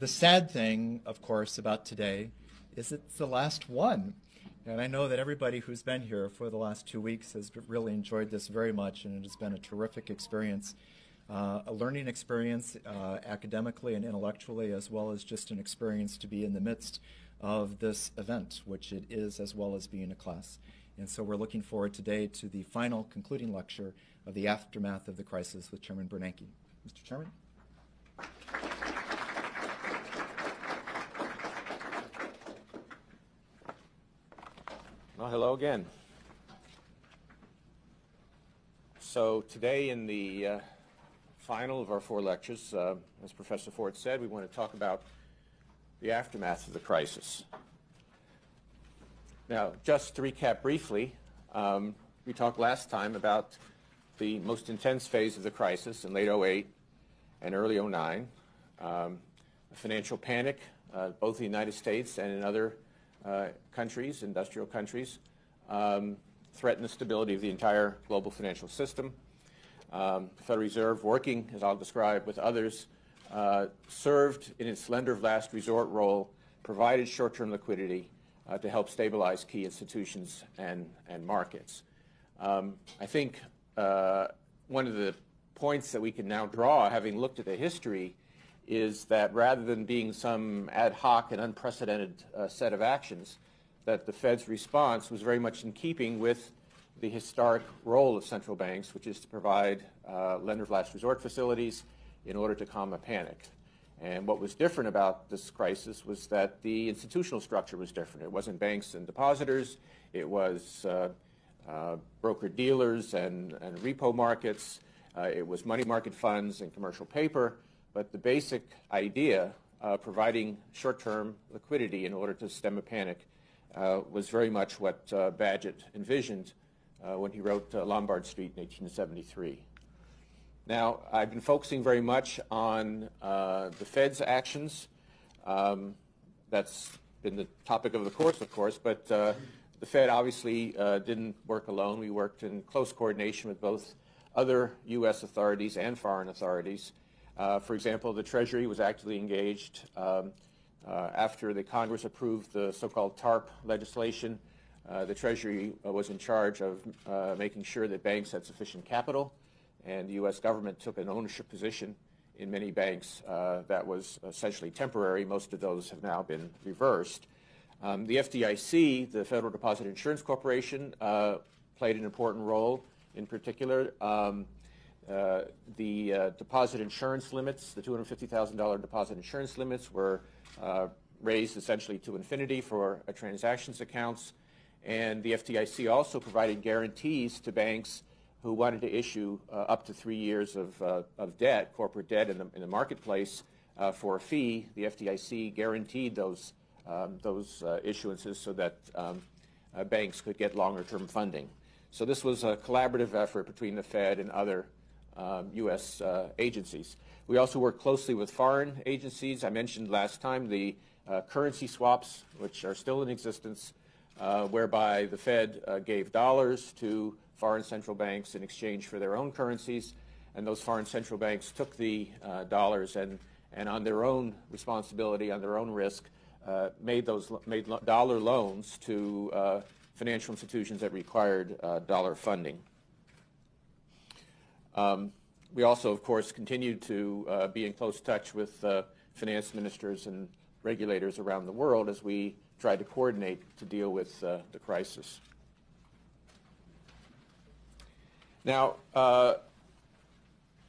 The sad thing, of course, about today is it's the last one. And I know that everybody who's been here for the last 2 weeks has really enjoyed this very much, and it has been a terrific experience, a learning experience academically and intellectually, as well as just an experience to be in the midst of this event, which it is, as well as being a class. And so we're looking forward today to the final concluding lecture of the aftermath of the crisis with Chairman Bernanke. Mr. Chairman? Well, hello again. So today in the final of our 4 lectures, as Professor Ford said, we want to talk about the aftermath of the crisis. Now, just to recap briefly, we talked last time about the most intense phase of the crisis in late 08 and early 09, a financial panic, both in the United States and in other countries, industrial countries, threatened the stability of the entire global financial system. The Federal Reserve, working, as I'll describe, with others, served in its lender of last resort role, provided short-term liquidity to help stabilize key institutions and markets. I think one of the points that we can now draw, having looked at the history, is that rather than being some ad hoc and unprecedented set of actions, that the Fed's response was very much in keeping with the historic role of central banks, which is to provide lender of last resort facilities in order to calm a panic. And what was different about this crisis was that the institutional structure was different. It wasn't banks and depositors. It was broker-dealers and repo markets. It was money market funds and commercial paper. But the basic idea of providing short-term liquidity in order to stem a panic was very much what Bagehot envisioned when he wrote Lombard Street in 1873. Now, I've been focusing very much on the Fed's actions. That's been the topic of the course, of course, but the Fed obviously didn't work alone. We worked in close coordination with both other U.S. authorities and foreign authorities. For example, the Treasury was actively engaged after the Congress approved the so-called TARP legislation. The Treasury was in charge of making sure that banks had sufficient capital, and the U.S. government took an ownership position in many banks that was essentially temporary. Most of those have now been reversed. The FDIC, the Federal Deposit Insurance Corporation, played an important role. In particular, the deposit insurance limits, the $250,000 deposit insurance limits, were raised essentially to infinity for transactions accounts. And the FDIC also provided guarantees to banks who wanted to issue up to 3 years of debt, corporate debt in the marketplace for a fee. The FDIC guaranteed those issuances so that banks could get longer-term funding. So this was a collaborative effort between the Fed and other U.S. agencies. We also worked closely with foreign agencies. I mentioned last time the currency swaps, which are still in existence, whereby the Fed gave dollars to foreign central banks in exchange for their own currencies, and those foreign central banks took the dollars and on their own responsibility, on their own risk, made dollar loans to financial institutions that required dollar funding. We also, of course, continued to be in close touch with finance ministers and regulators around the world as we tried to coordinate to deal with the crisis. Now,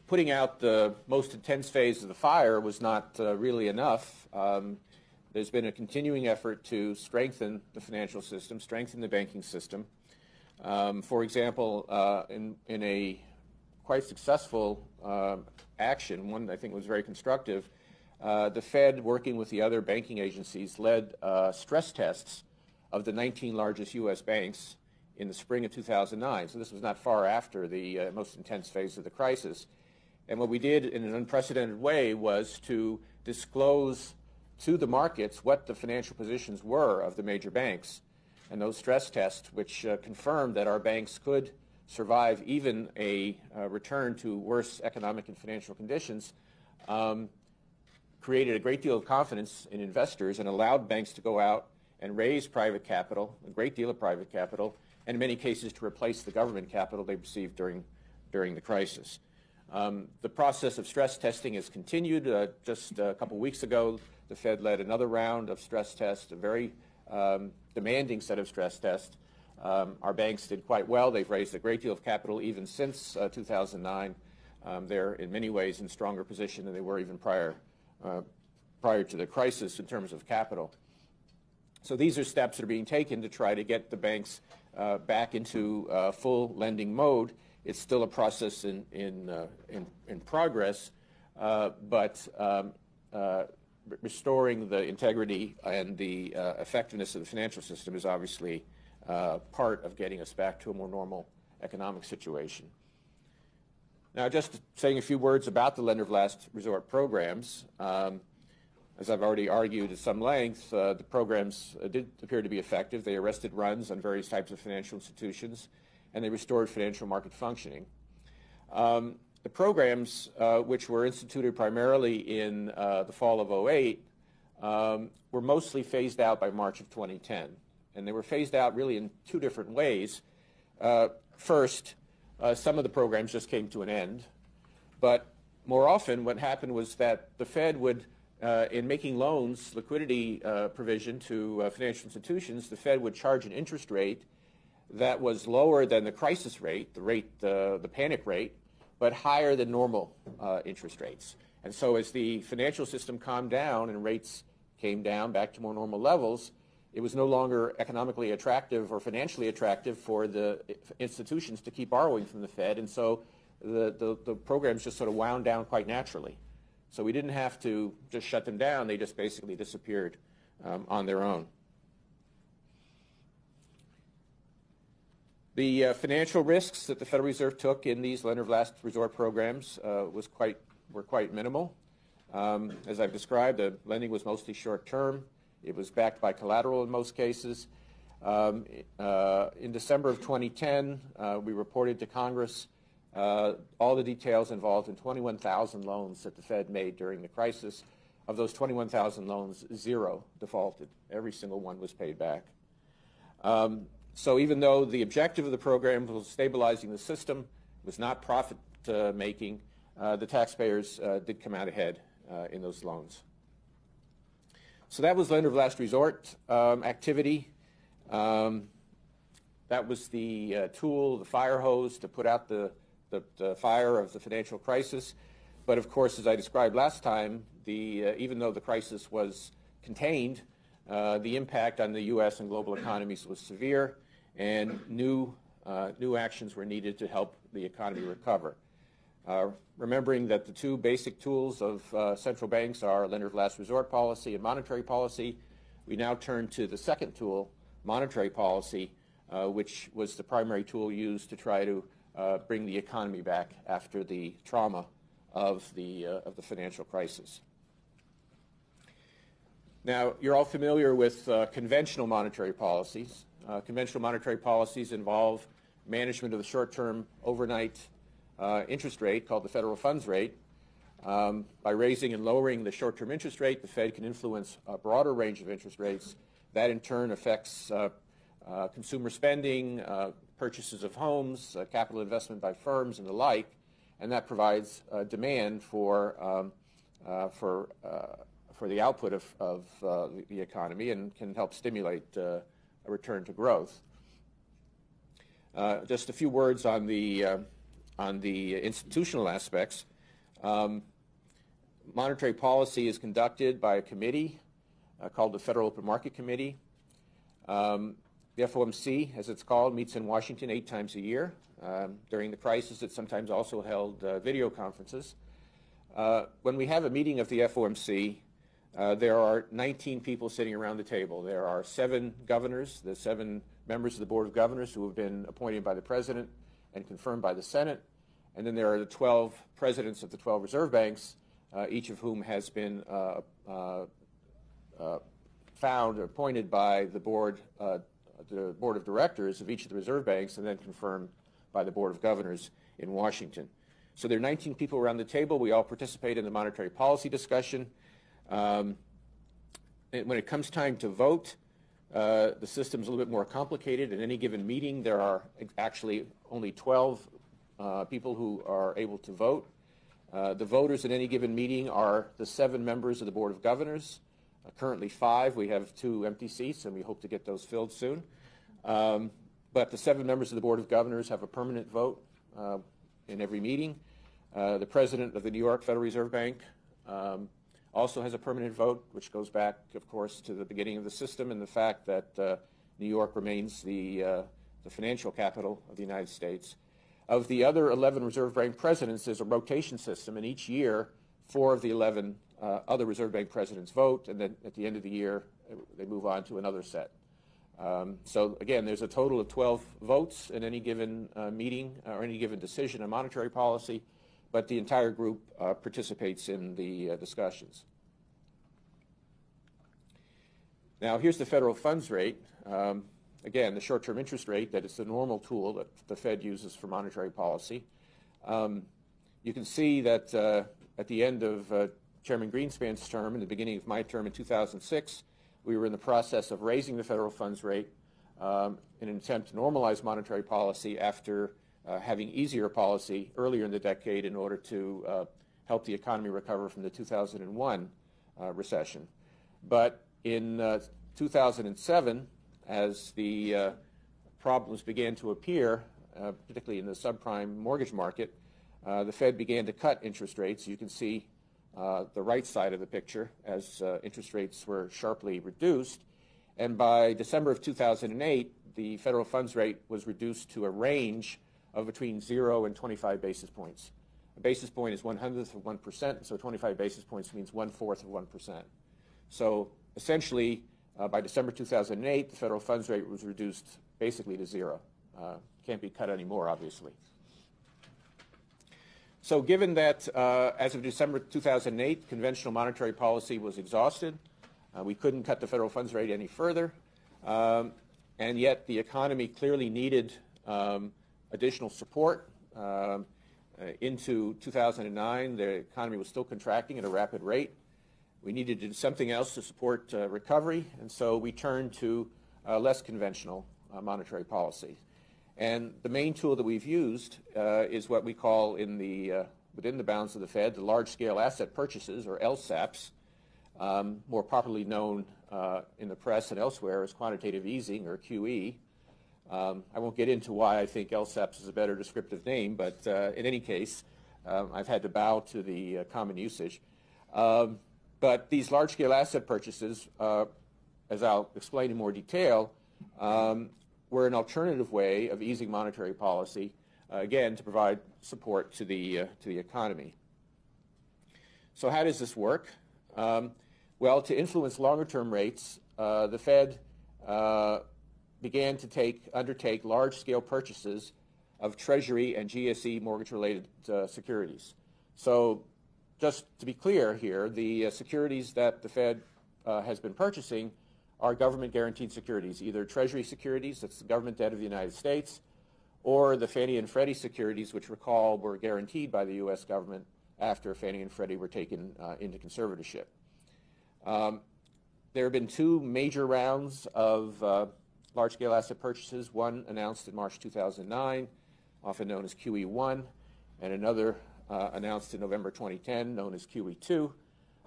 putting out the most intense phase of the fire was not really enough. There's been a continuing effort to strengthen the financial system, strengthen the banking system. For example, in a quite successful action, one I think was very constructive, the Fed, working with the other banking agencies, led stress tests of the 19 largest U.S. banks in the spring of 2009. So this was not far after the most intense phase of the crisis. And what we did in an unprecedented way was to disclose to the markets what the financial positions were of the major banks. And those stress tests, which confirmed that our banks could survive even a return to worse economic and financial conditions, created a great deal of confidence in investors and allowed banks to go out and raise private capital, a great deal of private capital, and in many cases to replace the government capital they received during the crisis. The process of stress testing has continued. Just a couple weeks ago, the Fed led another round of stress tests, a very demanding set of stress tests. Our banks did quite well. They've raised a great deal of capital even since 2009. They're in many ways in stronger position than they were even prior to the crisis in terms of capital. So these are steps that are being taken to try to get the banks back into full lending mode. It's still a process in progress, but restoring the integrity and the effectiveness of the financial system is obviously part of getting us back to a more normal economic situation. Now, just saying a few words about the lender of last resort programs. As I've already argued at some length, the programs did appear to be effective. They arrested runs on various types of financial institutions, and they restored financial market functioning. The programs, which were instituted primarily in the fall of 2008, were mostly phased out by March of 2010. And they were phased out really in two different ways. First, some of the programs just came to an end. But more often, what happened was that the Fed would, in making loans, liquidity provision to financial institutions, the Fed would charge an interest rate that was lower than the crisis rate, the panic rate, but higher than normal interest rates. And so as the financial system calmed down and rates came down back to more normal levels, it was no longer economically attractive or financially attractive for the institutions to keep borrowing from the Fed, and so the programs just sort of wound down quite naturally. So we didn't have to just shut them down. They just basically disappeared on their own. The financial risks that the Federal Reserve took in these lender of last resort programs were quite minimal. As I've described, the lending was mostly short-term. It was backed by collateral in most cases. In December of 2010, we reported to Congress all the details involved in 21,000 loans that the Fed made during the crisis. Of those 21,000 loans, 0 defaulted. Every single one was paid back. So even though the objective of the program was stabilizing the system, was not profit-making, the taxpayers did come out ahead in those loans. So that was lender of last resort activity. That was the tool, the fire hose to put out the fire of the financial crisis. But of course, as I described last time, even though the crisis was contained, the impact on the U.S. and global economies was severe, and new actions were needed to help the economy recover. Remembering that the two basic tools of central banks are lender of last resort policy and monetary policy, we now turn to the second tool, monetary policy, which was the primary tool used to try to bring the economy back after the trauma of the financial crisis. Now, you're all familiar with conventional monetary policies. Conventional monetary policies involve management of the short-term overnight interest rate called the federal funds rate. By raising and lowering the short-term interest rate, the Fed can influence a broader range of interest rates. That in turn affects consumer spending, purchases of homes, capital investment by firms, and the like, and that provides demand for the output of the economy and can help stimulate a return to growth. Just a few words on the institutional aspects. Monetary policy is conducted by a committee called the Federal Open Market Committee. The FOMC, as it's called, meets in Washington 8 times a year. During the crisis, it sometimes also held video conferences. When we have a meeting of the FOMC, there are 19 people sitting around the table. There are 7 governors, the 7 members of the Board of Governors who have been appointed by the President and confirmed by the Senate. And then there are the 12 presidents of the 12 reserve banks, each of whom has been found or appointed by the board of directors of each of the reserve banks and then confirmed by the Board of Governors in Washington. So there are 19 people around the table. We all participate in the monetary policy discussion. And when it comes time to vote, the system's a little bit more complicated. In any given meeting, there are actually only 12 people who are able to vote. The voters in any given meeting are the 7 members of the Board of Governors. Currently 5. We have 2 empty seats, and we hope to get those filled soon. But the 7 members of the Board of Governors have a permanent vote in every meeting. The president of the New York Federal Reserve Bank also has a permanent vote, which goes back, of course, to the beginning of the system and the fact that New York remains the financial capital of the United States. Of the other 11 Reserve Bank presidents, there's a rotation system, and each year 4 of the 11 other Reserve Bank presidents vote, and then at the end of the year they move on to another set. So again, there's a total of 12 votes in any given meeting or any given decision on monetary policy, but the entire group participates in the discussions. Now here's the federal funds rate. Again, the short-term interest rate, that is the normal tool that the Fed uses for monetary policy. You can see that at the end of Chairman Greenspan's term and the beginning of my term in 2006, we were in the process of raising the federal funds rate in an attempt to normalize monetary policy after having easier policy earlier in the decade in order to help the economy recover from the 2001 recession. But in 2007, as the problems began to appear, particularly in the subprime mortgage market, the Fed began to cut interest rates. You can see the right side of the picture as interest rates were sharply reduced. And by December of 2008, the federal funds rate was reduced to a range of between 0 and 25 basis points. A basis point is 1/100th of 1%, so 25 basis points means 1/4 of 1%. So essentially, by December 2008, the federal funds rate was reduced basically to 0. Can't be cut anymore, obviously. So given that as of December 2008, conventional monetary policy was exhausted, we couldn't cut the federal funds rate any further, and yet the economy clearly needed additional support. Into 2009, the economy was still contracting at a rapid rate. We needed to do something else to support recovery, and so we turned to less conventional monetary policy. And the main tool that we've used is what we call within the bounds of the Fed, the large-scale asset purchases, or LSAPs, more popularly known in the press and elsewhere as quantitative easing, or QE. I won't get into why I think LSAPs is a better descriptive name, but in any case, I've had to bow to the common usage. But these large-scale asset purchases, as I'll explain in more detail, were an alternative way of easing monetary policy, again, to provide support to the economy. So how does this work? Well, to influence longer-term rates, the Fed began to undertake large-scale purchases of Treasury and GSE mortgage-related securities. So just to be clear here, the securities that the Fed has been purchasing are government-guaranteed securities, either Treasury securities, that's the government debt of the United States, or the Fannie and Freddie securities, which recall were guaranteed by the U.S. government after Fannie and Freddie were taken into conservatorship. There have been 2 major rounds of large-scale asset purchases, one announced in March 2009, often known as QE1, and another announced in November 2010, known as QE2.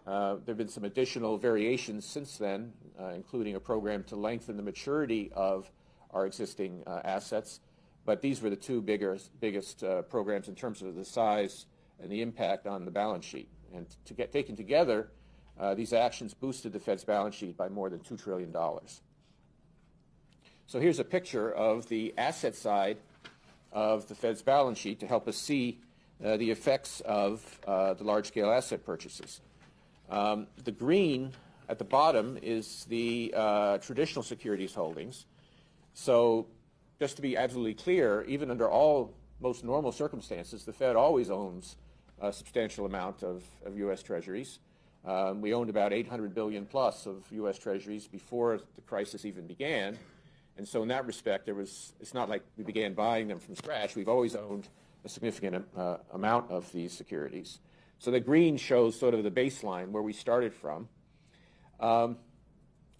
There have been some additional variations since then, including a program to lengthen the maturity of our existing assets. But these were the 2 biggest programs in terms of the size and the impact on the balance sheet. And taken together, these actions boosted the Fed's balance sheet by more than $2 trillion. So here's a picture of the asset side of the Fed's balance sheet to help us see the effects of the large-scale asset purchases. The green at the bottom is the traditional securities holdings. So just to be absolutely clear, even under most normal circumstances, the Fed always owns a substantial amount of U.S. Treasuries. We owned about $800 billion plus of U.S. Treasuries before the crisis even began. And so in that respect, it's not like we began buying them from scratch. We've always owned a significant amount of these securities. So the green shows sort of the baseline where we started from. Now,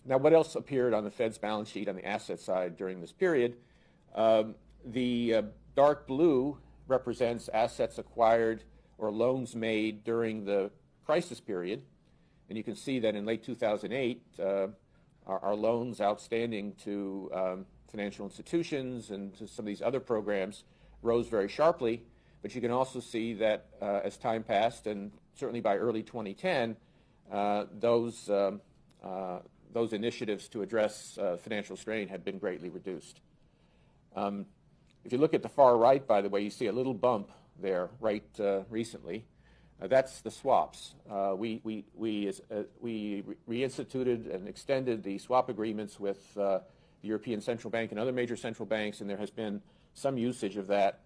what else appeared on the Fed's balance sheet on the asset side during this period? The dark blue represents assets acquired or loans made during the crisis period. And you can see that in late 2008, our loans outstanding to financial institutions and to some of these other programs rose very sharply. But you can also see that as time passed, and certainly by early 2010, those initiatives to address financial strain had been greatly reduced. If you look at the far right, by the way, you see a little bump there right recently. That's the swaps. We reinstituted and extended the swap agreements with the European Central Bank and other major central banks, and there has been some usage of that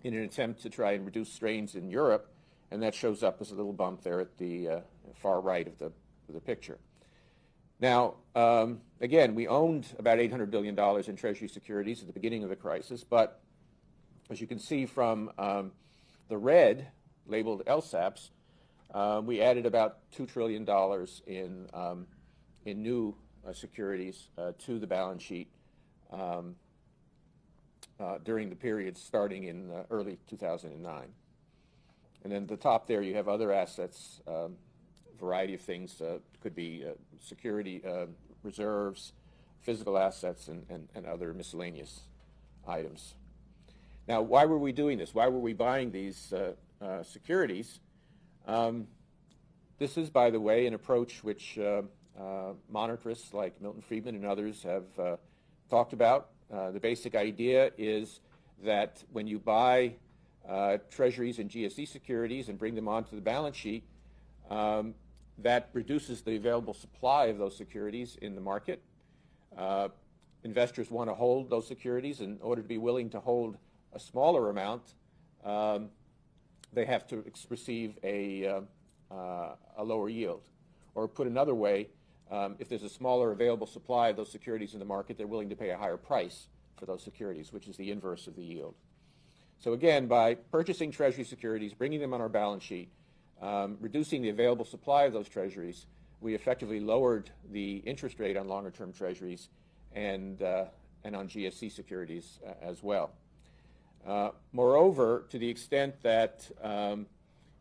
in an attempt to try and reduce strains in Europe, and that shows up as a little bump there at the far right of the picture. Now, again, we owned about $800 billion in Treasury securities at the beginning of the crisis, but as you can see from the red, labeled LSAPs, we added about $2 trillion in new securities to the balance sheet during the period starting in early 2009. And then at the top there you have other assets, variety of things, could be security reserves, physical assets, and other miscellaneous items. Now, why were we doing this? Why were we buying these securities? This is, by the way, an approach which monetarists like Milton Friedman and others have talked about. The basic idea is that when you buy treasuries and GSE securities and bring them onto the balance sheet, that reduces the available supply of those securities in the market. Investors want to hold those securities. In order to be willing to hold a smaller amount, they have to receive a lower yield. Or put another way, if there's a smaller available supply of those securities in the market, they're willing to pay a higher price for those securities, which is the inverse of the yield. So again, by purchasing Treasury securities, bringing them on our balance sheet, reducing the available supply of those treasuries, we effectively lowered the interest rate on longer-term treasuries and on GSE securities as well. Moreover, to the extent that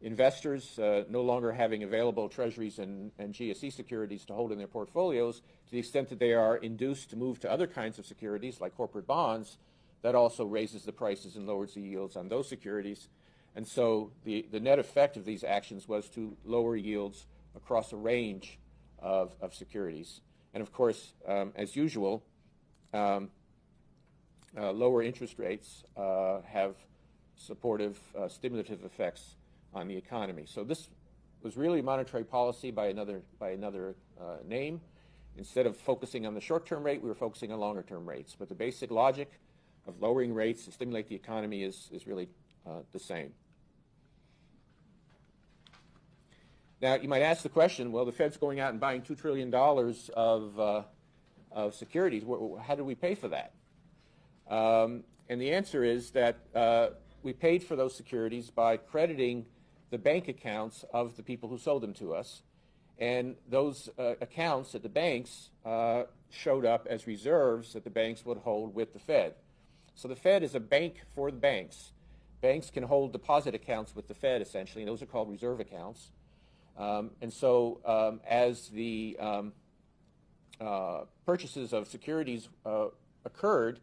investors no longer having available treasuries and GSE securities to hold in their portfolios, to the extent that they are induced to move to other kinds of securities like corporate bonds, that also raises the prices and lowers the yields on those securities. And so the net effect of these actions was to lower yields across a range of securities. And of course, as usual, lower interest rates have supportive, stimulative effects on the economy. So this was really monetary policy by another name. Instead of focusing on the short-term rate, we were focusing on longer-term rates. But the basic logic of lowering rates to stimulate the economy is really the same. Now, you might ask the question, well, the Fed's going out and buying $2 trillion of securities. How do we pay for that? And the answer is that we paid for those securities by crediting the bank accounts of the people who sold them to us. And those accounts at the banks showed up as reserves that the banks would hold with the Fed. So the Fed is a bank for the banks. Banks can hold deposit accounts with the Fed, essentially, and those are called reserve accounts. And so as the purchases of securities occurred,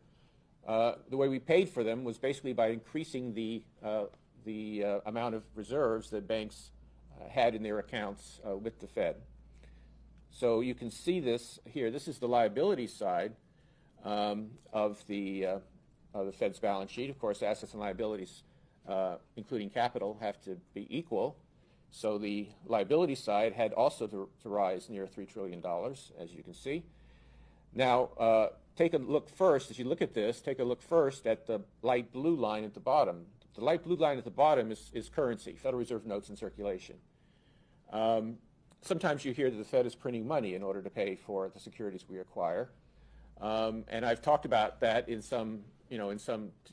the way we paid for them was basically by increasing the amount of reserves that banks had in their accounts with the Fed. So you can see this here. This is the liability side of the Fed's balance sheet. Of course, assets and liabilities, including capital, have to be equal. So the liability side had also to rise near $3 trillion, as you can see. Now, take a look first, as you look at this, take a look first at the light blue line at the bottom. The light blue line at the bottom is currency, Federal Reserve notes in circulation. Sometimes you hear that the Fed is printing money in order to pay for the securities we acquire. And I've talked about that in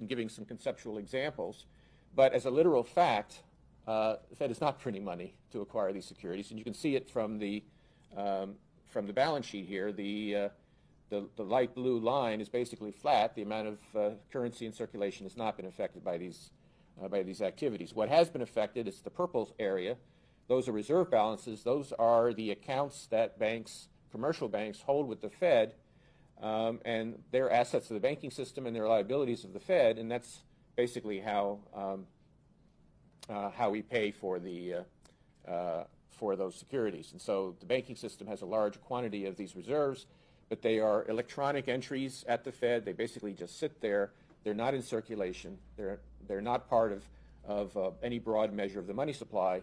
giving some conceptual examples. But as a literal fact, the Fed is not printing money to acquire these securities, and you can see it from the balance sheet here. The light blue line is basically flat. The amount of currency in circulation has not been affected by these activities. What has been affected is the purple area. Those are reserve balances. Those are the accounts that banks, commercial banks, hold with the Fed, and they're assets of the banking system and they're liabilities of the Fed, and that's basically how we pay for those securities. And so the banking system has a large quantity of these reserves, but they are electronic entries at the Fed. They basically just sit there. They're not in circulation. They're not part of any broad measure of the money supply.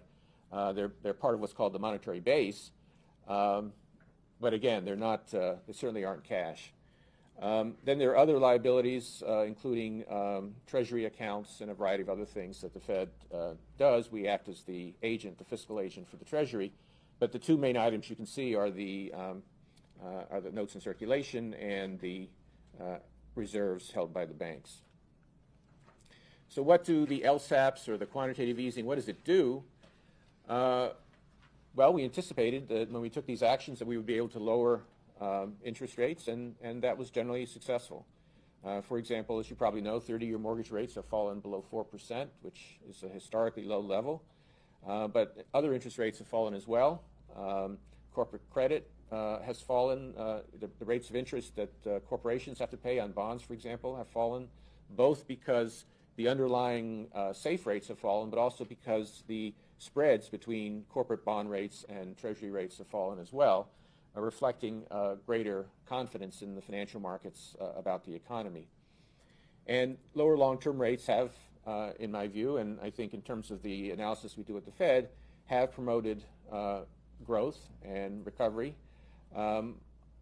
They're part of what's called the monetary base. But again, they're not. They certainly aren't cash. Then there are other liabilities, including Treasury accounts and a variety of other things that the Fed does. We act as the agent, the fiscal agent for the Treasury. But the two main items you can see are the notes in circulation and the reserves held by the banks. So what do the LSAPs or the quantitative easing, what does it do? Well, we anticipated that when we took these actions that we would be able to lower interest rates, and that was generally successful. For example, as you probably know, 30-year mortgage rates have fallen below 4%, which is a historically low level. But other interest rates have fallen as well. Corporate credit has fallen. The rates of interest that corporations have to pay on bonds, for example, have fallen, both because the underlying safe rates have fallen, but also because the spreads between corporate bond rates and Treasury rates have fallen as well, reflecting greater confidence in the financial markets about the economy. And lower long-term rates have, in my view, and I think in terms of the analysis we do at the Fed, have promoted growth and recovery.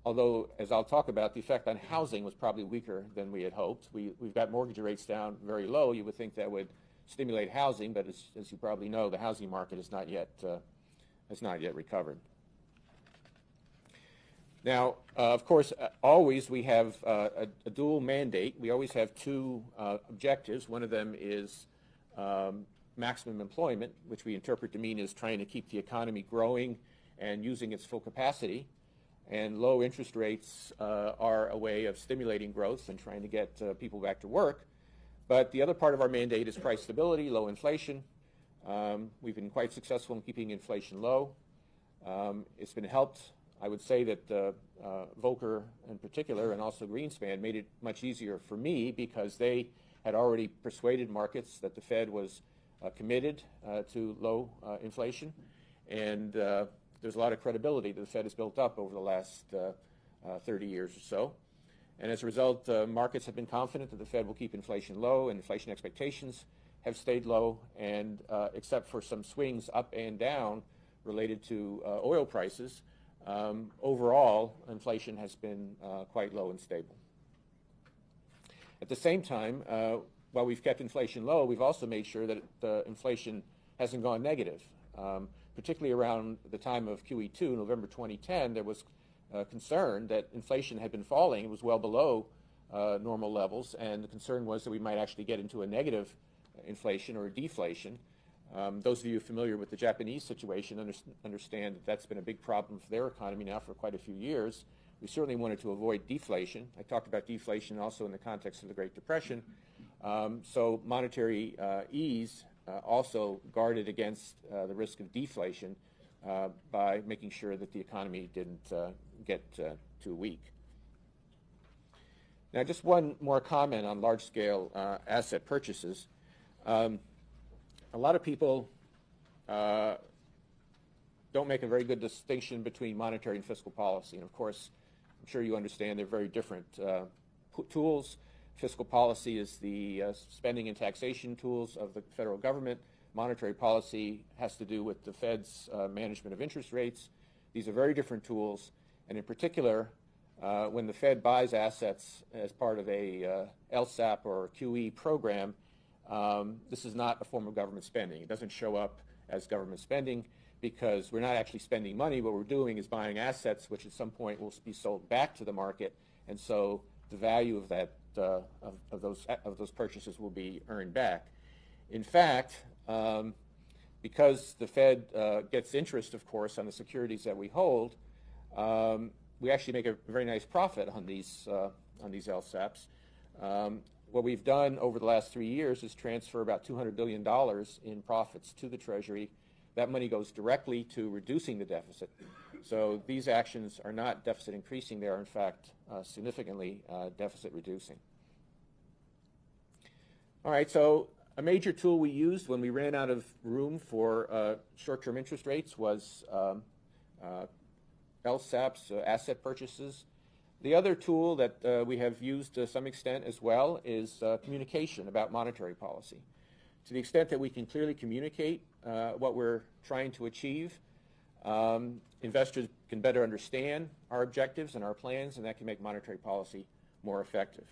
Although, as I'll talk about, the effect on housing was probably weaker than we had hoped. We've got mortgage rates down very low. You would think that would stimulate housing, but as you probably know, the housing market has not yet recovered. Now, of course, always we have a dual mandate. We always have two objectives. One of them is maximum employment, which we interpret to mean is trying to keep the economy growing and using its full capacity. And low interest rates are a way of stimulating growth and trying to get people back to work. But the other part of our mandate is price stability, low inflation. We've been quite successful in keeping inflation low. It's been helped, I would say that Volcker in particular and also Greenspan made it much easier for me because they had already persuaded markets that the Fed was committed to low inflation. And there's a lot of credibility that the Fed has built up over the last 30 years or so. And as a result, markets have been confident that the Fed will keep inflation low, and inflation expectations have stayed low, and except for some swings up and down related to oil prices, overall inflation has been quite low and stable. At the same time, while we've kept inflation low, we've also made sure that inflation hasn't gone negative. Particularly around the time of QE2, November 2010, there was concern that inflation had been falling. It was well below normal levels, and the concern was that we might actually get into a negative inflation or a deflation. Those of you familiar with the Japanese situation understand that that's been a big problem for their economy now for quite a few years. We certainly wanted to avoid deflation. I talked about deflation also in the context of the Great Depression. So monetary ease also guarded against the risk of deflation by making sure that the economy didn't get too weak. Now, just one more comment on large-scale asset purchases. A lot of people don't make a very good distinction between monetary and fiscal policy. And of course, I'm sure you understand they're very different tools. Fiscal policy is the spending and taxation tools of the federal government. Monetary policy has to do with the Fed's management of interest rates. These are very different tools. And in particular, when the Fed buys assets as part of a LSAP or QE program, this is not a form of government spending. It doesn't show up as government spending because we're not actually spending money. What we're doing is buying assets which at some point will be sold back to the market. And so the value of that of those purchases will be earned back. In fact, because the Fed gets interest, of course, on the securities that we hold, we actually make a very nice profit on these LSAPs. What we've done over the last 3 years is transfer about $200 billion in profits to the Treasury. That money goes directly to reducing the deficit. So these actions are not deficit increasing. They are, in fact, significantly deficit reducing. All right, so a major tool we used when we ran out of room for short-term interest rates was LSAPs, asset purchases. The other tool that we have used to some extent as well is communication about monetary policy. To the extent that we can clearly communicate what we're trying to achieve, investors can better understand our objectives and our plans, and that can make monetary policy more effective.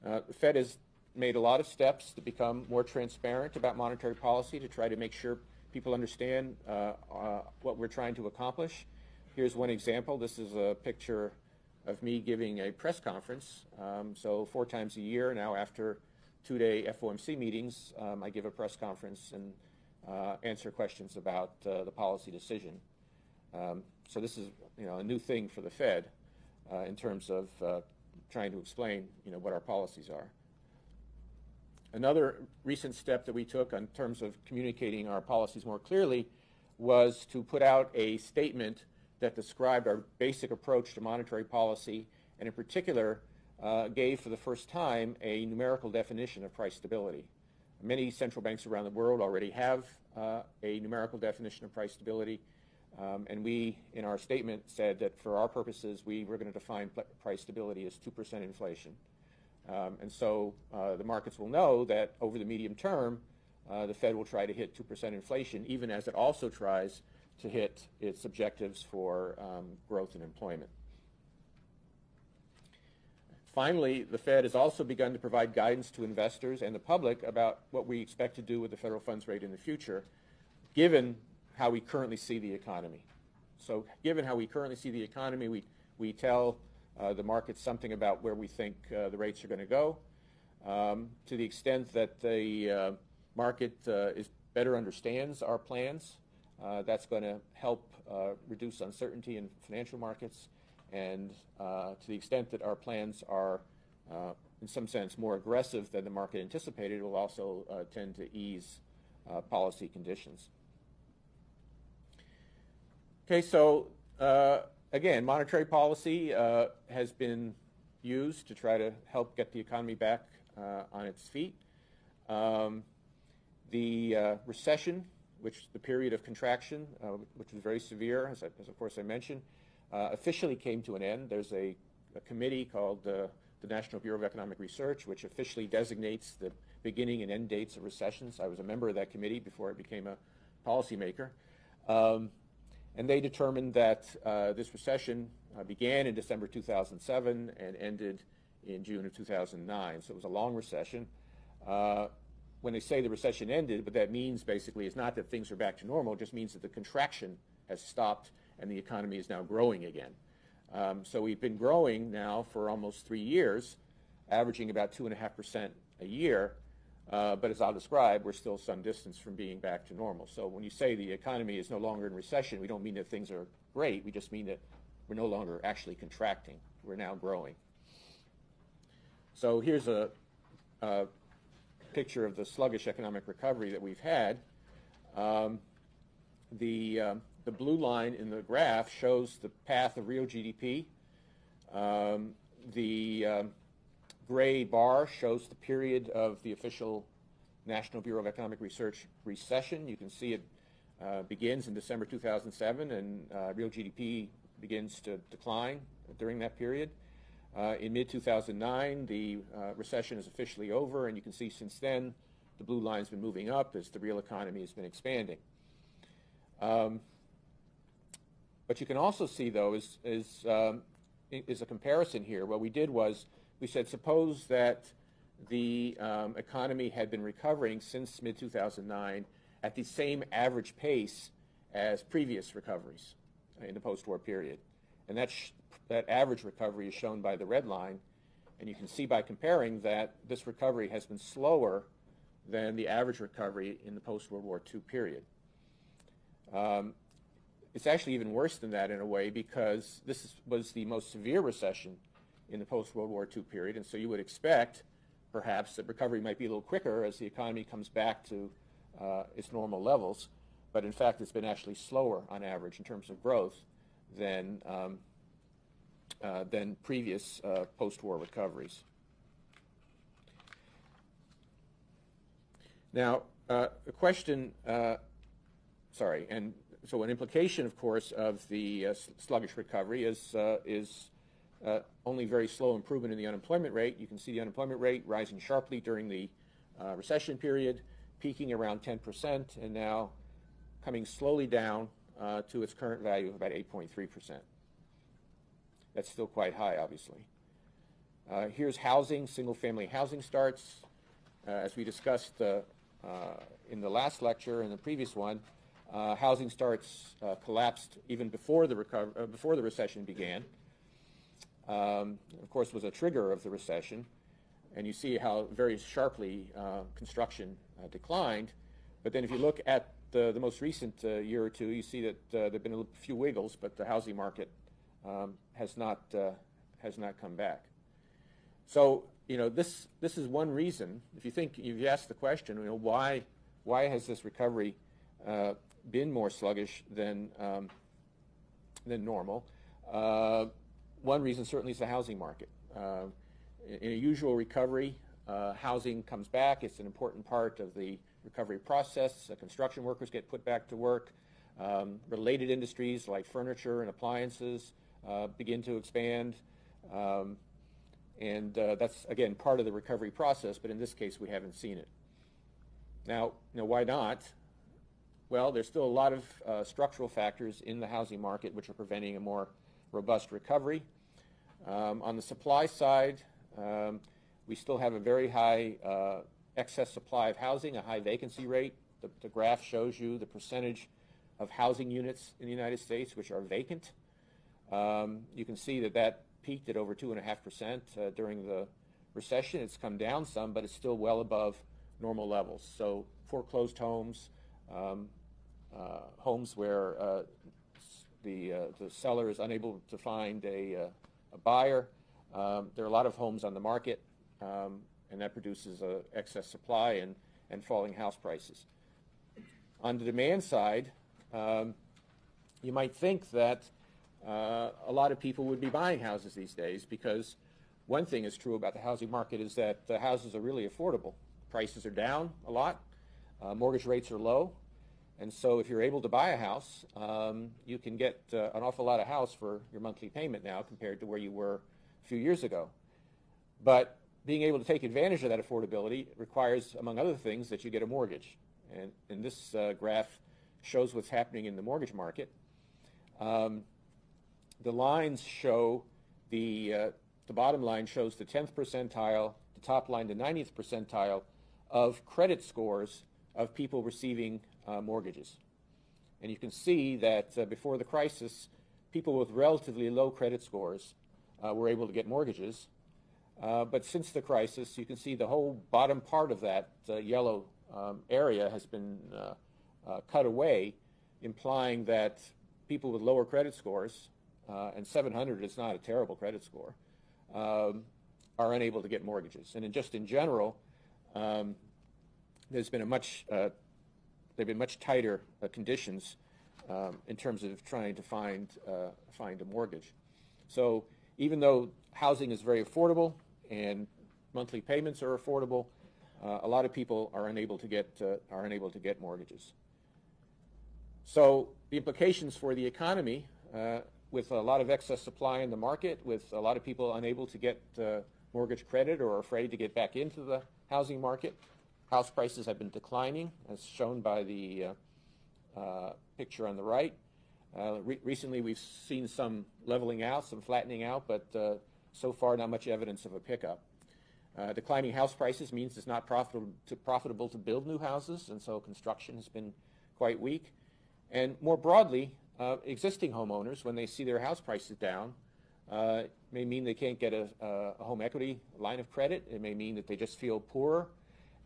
The Fed has made a lot of steps to become more transparent about monetary policy to try to make sure people understand what we're trying to accomplish. Here's one example. This is a picture of me giving a press conference. So 4 times a year now, after 2-day FOMC meetings, I give a press conference and answer questions about the policy decision. So this is, a new thing for the Fed in terms of trying to explain, what our policies are. Another recent step that we took in terms of communicating our policies more clearly was to put out a statement that described our basic approach to monetary policy, and in particular gave for the first time a numerical definition of price stability. Many central banks around the world already have a numerical definition of price stability, and we, in our statement, said that for our purposes, we were going to define price stability as 2% inflation. And so the markets will know that over the medium term, the Fed will try to hit 2% inflation, even as it also tries to hit its objectives for growth and employment. Finally, the Fed has also begun to provide guidance to investors and the public about what we expect to do with the federal funds rate in the future, given how we currently see the economy. So given how we currently see the economy, we tell the market something about where we think the rates are going to go. To the extent that the market better understands our plans, that's going to help reduce uncertainty in financial markets. And to the extent that our plans are, in some sense, more aggressive than the market anticipated, it will also tend to ease policy conditions. Okay, so again, monetary policy has been used to try to help get the economy back on its feet. The recession, which the period of contraction, which was very severe, as of course I mentioned, officially came to an end. There's a committee called the National Bureau of Economic Research, which officially designates the beginning and end dates of recessions. I was a member of that committee before I became a policymaker. And they determined that this recession began in December 2007 and ended in June of 2009. So it was a long recession. When they say the recession ended, what that means basically is not that things are back to normal, it just means that the contraction has stopped and the economy is now growing again. So we've been growing now for almost 3 years, averaging about 2.5% a year. But as I'll describe, we're still some distance from being back to normal. So when you say the economy is no longer in recession, we don't mean that things are great. We just mean that we're no longer actually contracting. We're now growing. So here's a picture of the sluggish economic recovery that we've had. The blue line in the graph shows the path of real GDP. The gray bar shows the period of the official National Bureau of Economic Research recession. You can see it begins in December 2007, and real GDP begins to decline during that period. In mid-2009, the recession is officially over, and you can see since then the blue line's been moving up as the real economy has been expanding. But you can also see, though, is a comparison here. What we did was we said, suppose that the economy had been recovering since mid-2009 at the same average pace as previous recoveries in the post-war period. And that average recovery is shown by the red line. And you can see by comparing that this recovery has been slower than the average recovery in the post-World War II period. It's actually even worse than that in a way, because this was the most severe recession in the post-World War II period, and so you would expect perhaps that recovery might be a little quicker as the economy comes back to its normal levels, but in fact it's been actually slower on average in terms of growth than previous post-war recoveries. Now, a question, and so an implication, of course, of the sluggish recovery is only very slow improvement in the unemployment rate. You can see the unemployment rate rising sharply during the recession period, peaking around 10%, and now coming slowly down to its current value of about 8.3%. That's still quite high, obviously. Here's housing, single-family housing starts. As we discussed in the last lecture and the previous one, housing starts collapsed even before the recession began. Of course, was a trigger of the recession, and you see how very sharply construction declined. But then if you look at the most recent year or two, you see that there have been a few wiggles, but the housing market has not come back. So this is one reason. If you ask the question, why has this recovery been more sluggish than normal? One reason certainly is the housing market. In a usual recovery, housing comes back. It's an important part of the recovery process. Construction workers get put back to work. Related industries like furniture and appliances begin to expand. And that's, again, part of the recovery process, but in this case we haven't seen it. Now, why not? Well, there's still a lot of structural factors in the housing market which are preventing a more robust recovery. On the supply side, we still have a very high excess supply of housing, a high vacancy rate. The graph shows you the percentage of housing units in the United States which are vacant. You can see that peaked at over 2.5% during the recession. It's come down some, but it's still well above normal levels. So foreclosed homes, homes where the seller is unable to find a buyer. There are a lot of homes on the market, and that produces excess supply and falling house prices. On the demand side, you might think that a lot of people would be buying houses these days, because one thing is true about the housing market is that the houses are really affordable. Prices are down a lot. Mortgage rates are low. And so if you're able to buy a house, you can get an awful lot of house for your monthly payment now compared to where you were a few years ago. But being able to take advantage of that affordability requires, among other things, that you get a mortgage. And this graph shows what's happening in the mortgage market. The lines show the bottom line shows the 10th percentile, the top line the 90th percentile of credit scores of people receiving mortgages. And you can see that before the crisis, people with relatively low credit scores were able to get mortgages. But since the crisis, you can see the whole bottom part of that yellow area has been cut away, implying that people with lower credit scores, and 700 is not a terrible credit score, are unable to get mortgages. And just in general, there's been they've been much tighter conditions in terms of trying to find a mortgage. So even though housing is very affordable and monthly payments are affordable, a lot of people are unable to get mortgages. So the implications for the economy, with a lot of excess supply in the market, with a lot of people unable to get mortgage credit or afraid to get back into the housing market, house prices have been declining, as shown by the picture on the right. Recently we've seen some leveling out, some flattening out, but so far not much evidence of a pickup. Declining house prices means it's not profitable to build new houses, and so construction has been quite weak. And more broadly, existing homeowners, when they see their house prices down, may mean they can't get a home equity line of credit. It may mean that they just feel poorer,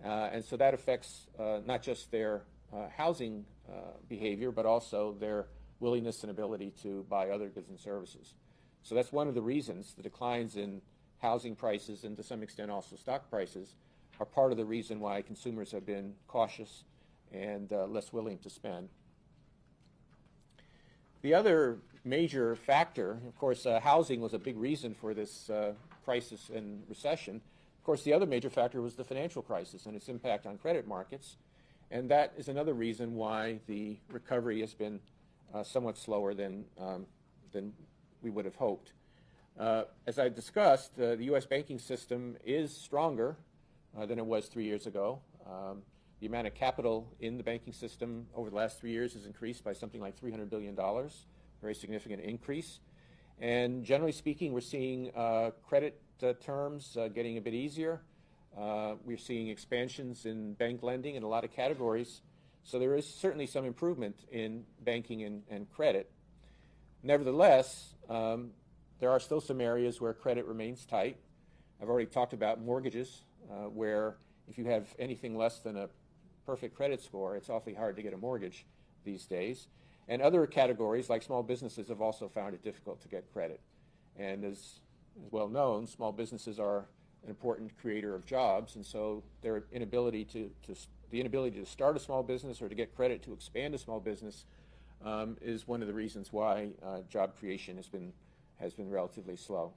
And so that affects not just their housing behavior, but also their willingness and ability to buy other goods and services. So that's one of the reasons the declines in housing prices and to some extent also stock prices are part of the reason why consumers have been cautious and less willing to spend. The other major factor, of course, housing was a big reason for this crisis and recession. Of course, the other major factor was the financial crisis and its impact on credit markets. And that is another reason why the recovery has been somewhat slower than we would have hoped. As I discussed, the U.S. banking system is stronger than it was 3 years ago. The amount of capital in the banking system over the last 3 years has increased by something like $300 billion, very significant increase. And generally speaking, we're seeing credit terms getting a bit easier. We're seeing expansions in bank lending in a lot of categories. So there is certainly some improvement in banking and credit. Nevertheless, there are still some areas where credit remains tight. I've already talked about mortgages, where if you have anything less than a perfect credit score, it's awfully hard to get a mortgage these days. And other categories, like small businesses, have also found it difficult to get credit. And as well known, small businesses are an important creator of jobs, and so their inability to start a small business or to get credit to expand a small business is one of the reasons why job creation has been relatively slow.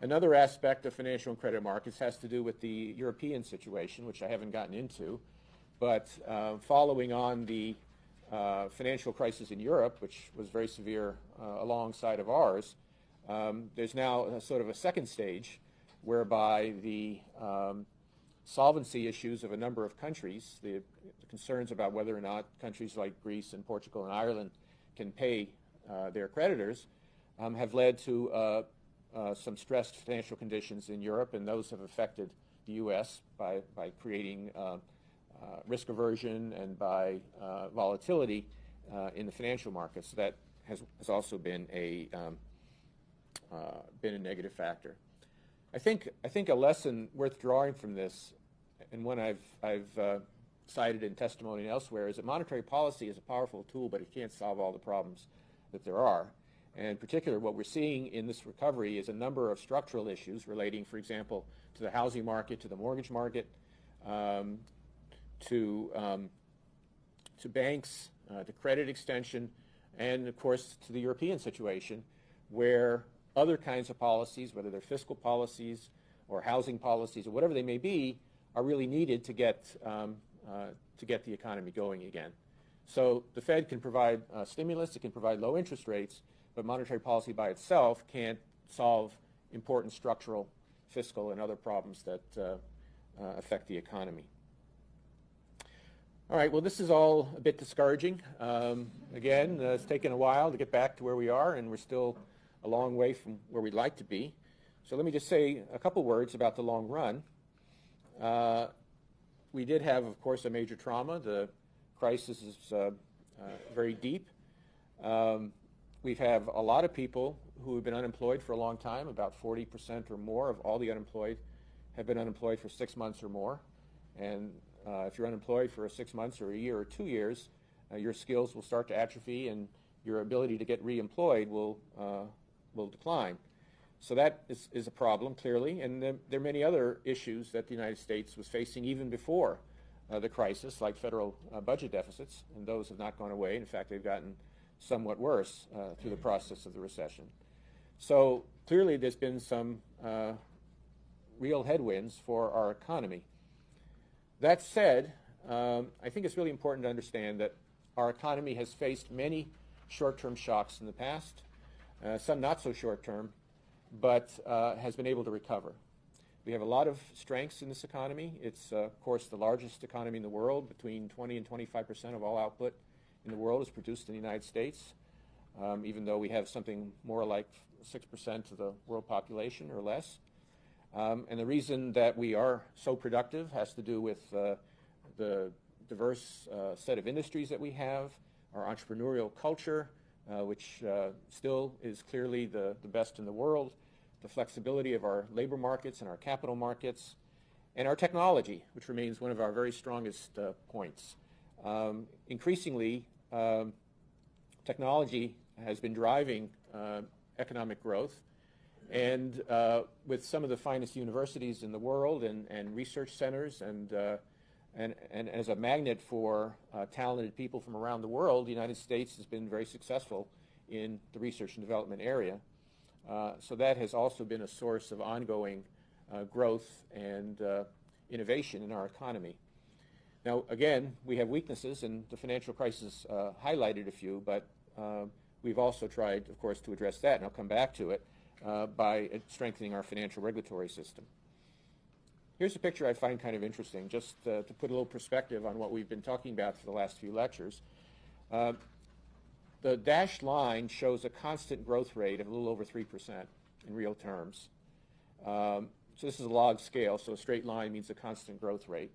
Another aspect of financial and credit markets has to do with the European situation, which I haven't gotten into, but following on the financial crisis in Europe, which was very severe alongside of ours, there's now sort of a second stage whereby the solvency issues of a number of countries, the concerns about whether or not countries like Greece and Portugal and Ireland can pay their creditors, have led to some stressed financial conditions in Europe, and those have affected the U.S. by creating risk aversion and by volatility in the financial markets. That has also been a negative factor. I think a lesson worth drawing from this, and one I've cited in testimony and elsewhere, is that monetary policy is a powerful tool, but it can't solve all the problems that there are. And in particular, what we're seeing in this recovery is a number of structural issues relating, for example, to the housing market, to the mortgage market, to banks, to credit extension, and of course to the European situation, where other kinds of policies, whether they're fiscal policies or housing policies or whatever they may be, are really needed to get the economy going again. So the Fed can provide stimulus, it can provide low interest rates, but monetary policy by itself can't solve important structural, fiscal, and other problems that affect the economy. All right, well, this is all a bit discouraging. Again, it's taken a while to get back to where we are, and we're still a long way from where we'd like to be. So let me just say a couple words about the long run. We did have, of course, a major trauma. The crisis is very deep. We have a lot of people who have been unemployed for a long time. About 40% or more of all the unemployed have been unemployed for 6 months or more. And if you're unemployed for 6 months or a year or 2 years, your skills will start to atrophy and your ability to get reemployed will decline. So that is a problem, clearly. And there are many other issues that the United States was facing even before the crisis, like federal budget deficits, and those have not gone away. In fact, they've gotten somewhat worse through the process of the recession. So clearly there's been some real headwinds for our economy. That said, I think it's really important to understand that our economy has faced many short-term shocks in the past, some not so short-term, but has been able to recover. We have a lot of strengths in this economy. It's, of course, the largest economy in the world. Between 20 and 25% of all output in the world is produced in the United States, even though we have something more like 6% of the world population or less. And the reason that we are so productive has to do with the diverse set of industries that we have, our entrepreneurial culture, which still is clearly the best in the world, the flexibility of our labor markets and our capital markets, and our technology, which remains one of our very strongest points. Increasingly, technology has been driving economic growth, and with some of the finest universities in the world and research centers and as a magnet for talented people from around the world, the United States has been very successful in the research and development area. So that has also been a source of ongoing growth and innovation in our economy. Now, again, we have weaknesses, and the financial crisis highlighted a few, but we've also tried, of course, to address that, and I'll come back to it, by strengthening our financial regulatory system. Here's a picture I find kind of interesting, just to put a little perspective on what we've been talking about for the last few lectures. The dashed line shows a constant growth rate of a little over 3% in real terms. So this is a log scale, so a straight line means a constant growth rate.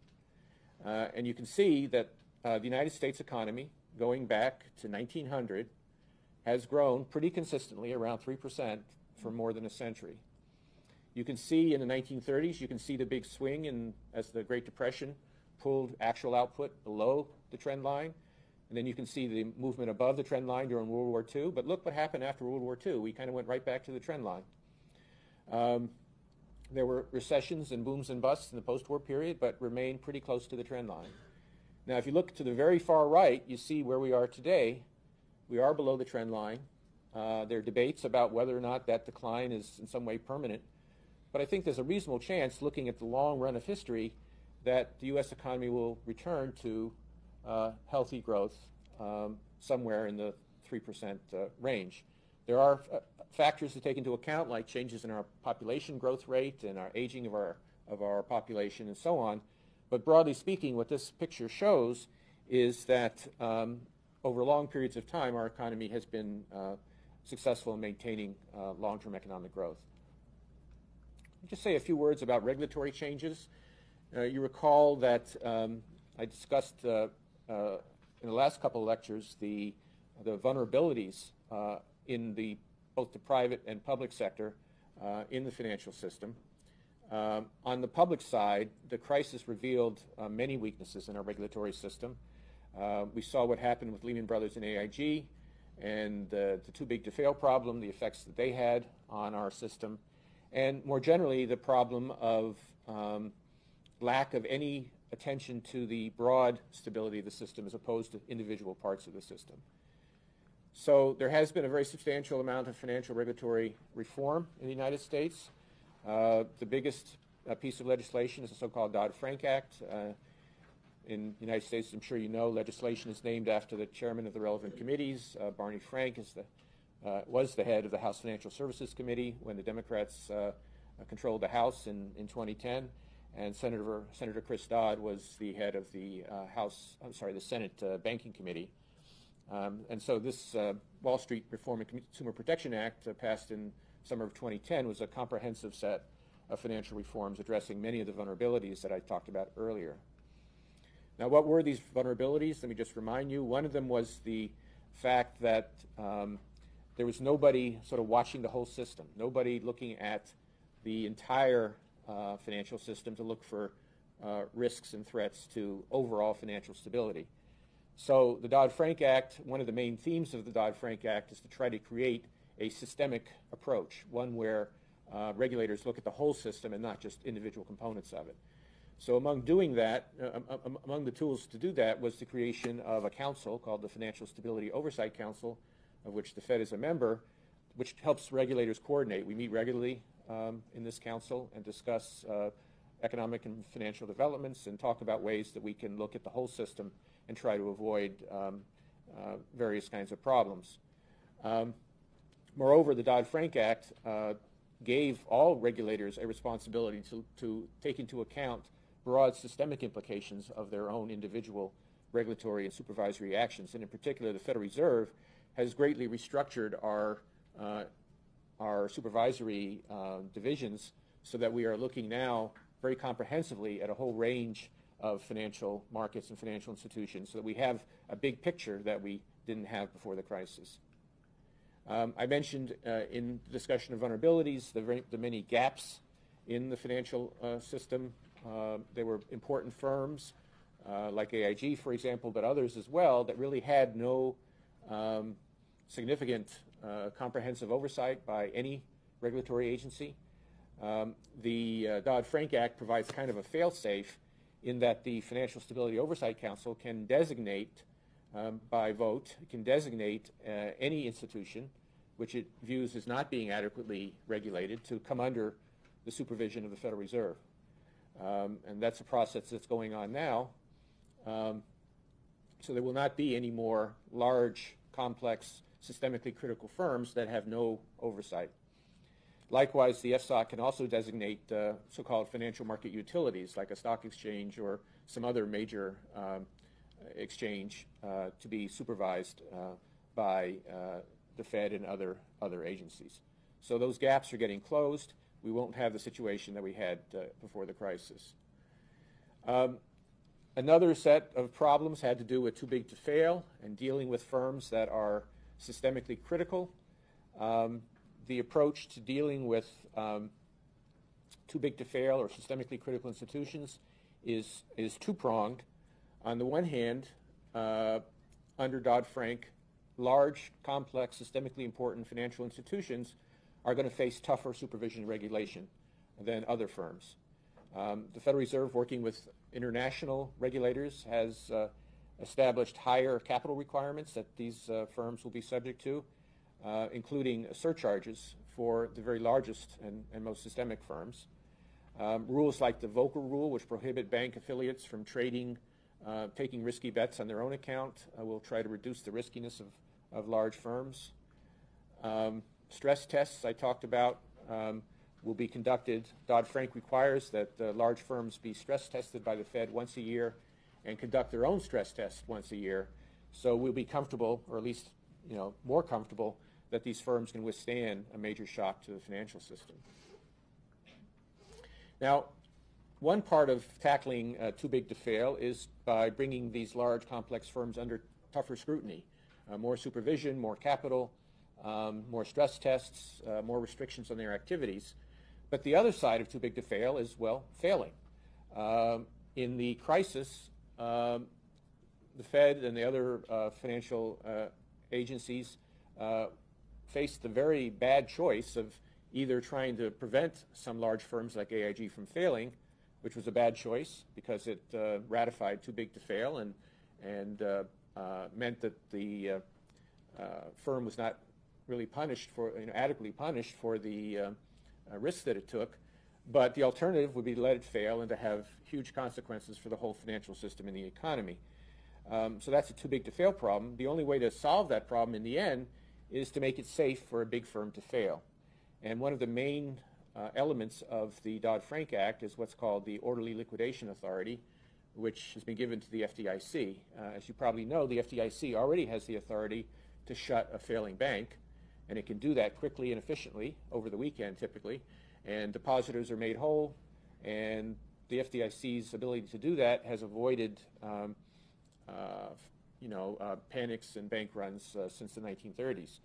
And you can see that the United States economy, going back to 1900, has grown pretty consistently around 3% for more than a century. You can see in the 1930s, you can see the big swing as the Great Depression pulled actual output below the trend line. And then you can see the movement above the trend line during World War II. But look what happened after World War II. We kind of went right back to the trend line. There were recessions and booms and busts in the post-war period, but remained pretty close to the trend line. Now, if you look to the very far right, you see where we are today. We are below the trend line. There are debates about whether or not that decline is in some way permanent. But I think there's a reasonable chance, looking at the long run of history, that the U.S. economy will return to healthy growth somewhere in the 3% range. There are factors to take into account, like changes in our population growth rate and our aging of our population and so on. But broadly speaking, what this picture shows is that over long periods of time, our economy has been successful in maintaining long-term economic growth. I'll just say a few words about regulatory changes. You recall that I discussed in the last couple of lectures the vulnerabilities in both the private and public sector in the financial system. On the public side, the crisis revealed many weaknesses in our regulatory system. We saw what happened with Lehman Brothers and AIG, and the too big to fail problem, the effects that they had on our system, and more generally the problem of lack of any attention to the broad stability of the system as opposed to individual parts of the system. So there has been a very substantial amount of financial regulatory reform in the United States. The biggest piece of legislation is the so-called Dodd-Frank Act. In the United States, I'm sure you know, legislation is named after the chairman of the relevant committees. Barney Frank was the head of the House Financial Services Committee when the Democrats controlled the House in 2010, and Senator Chris Dodd was the head of the the Senate Banking Committee. And so this Wall Street Reform and Consumer Protection Act passed in summer of 2010 was a comprehensive set of financial reforms addressing many of the vulnerabilities that I talked about earlier. Now, what were these vulnerabilities? Let me just remind you. One of them was the fact that there was nobody sort of watching the whole system, nobody looking at the entire financial system to look for risks and threats to overall financial stability. So the Dodd-Frank Act, one of the main themes of the Dodd-Frank Act is to try to create a systemic approach, one where regulators look at the whole system and not just individual components of it. So among doing that, among the tools to do that was the creation of a council called the Financial Stability Oversight Council, of which the Fed is a member, which helps regulators coordinate. We meet regularly in this council and discuss economic and financial developments and talk about ways that we can look at the whole system and try to avoid various kinds of problems. Moreover, the Dodd-Frank Act gave all regulators a responsibility to take into account broad systemic implications of their own individual regulatory and supervisory actions. And in particular, the Federal Reserve has greatly restructured our supervisory divisions so that we are looking now very comprehensively at a whole range of financial markets and financial institutions so that we have a big picture that we didn't have before the crisis. I mentioned in the discussion of vulnerabilities the many gaps in the financial system. They were important firms like AIG, for example, but others as well, that really had no significant comprehensive oversight by any regulatory agency. The Dodd-Frank Act provides kind of a fail-safe in that the Financial Stability Oversight Council can designate, by vote, can designate any institution which it views as not being adequately regulated to come under the supervision of the Federal Reserve. And that's a process that's going on now. So there will not be any more large, complex, systemically critical firms that have no oversight. Likewise, the FSOC can also designate so-called financial market utilities, like a stock exchange or some other major exchange, to be supervised by the Fed and other agencies. So those gaps are getting closed. We won't have the situation that we had before the crisis. Another set of problems had to do with too big to fail and dealing with firms that are systemically critical. The approach to dealing with too big to fail or systemically critical institutions is two-pronged. On the one hand, under Dodd-Frank, large, complex, systemically important financial institutions are going to face tougher supervision and regulation than other firms. The Federal Reserve, working with international regulators, has established higher capital requirements that these firms will be subject to, including surcharges for the very largest and most systemic firms. Rules like the Volcker Rule, which prohibit bank affiliates from taking risky bets on their own account, will try to reduce the riskiness of large firms. Stress tests I talked about will be conducted. Dodd-Frank requires that large firms be stress tested by the Fed once a year and conduct their own stress tests once a year. So we'll be comfortable, or at least more comfortable, that these firms can withstand a major shock to the financial system. Now, one part of tackling too big to fail is by bringing these large, complex firms under tougher scrutiny, more supervision, more capital, more stress tests, more restrictions on their activities. But the other side of too big to fail is, well, failing. In the crisis, the Fed and the other financial agencies faced the very bad choice of either trying to prevent some large firms like AIG from failing, which was a bad choice because it ratified too big to fail and meant that the firm was not really punished for, adequately punished for the risks that it took. But the alternative would be to let it fail and to have huge consequences for the whole financial system and the economy. So that's a too big to fail problem. The only way to solve that problem in the end is to make it safe for a big firm to fail. And one of the main elements of the Dodd-Frank Act is what's called the Orderly Liquidation Authority, which has been given to the FDIC. As you probably know, the FDIC already has the authority to shut a failing bank, and it can do that quickly and efficiently over the weekend typically, and depositors are made whole, and the FDIC's ability to do that has avoided panics and bank runs since the 1930s.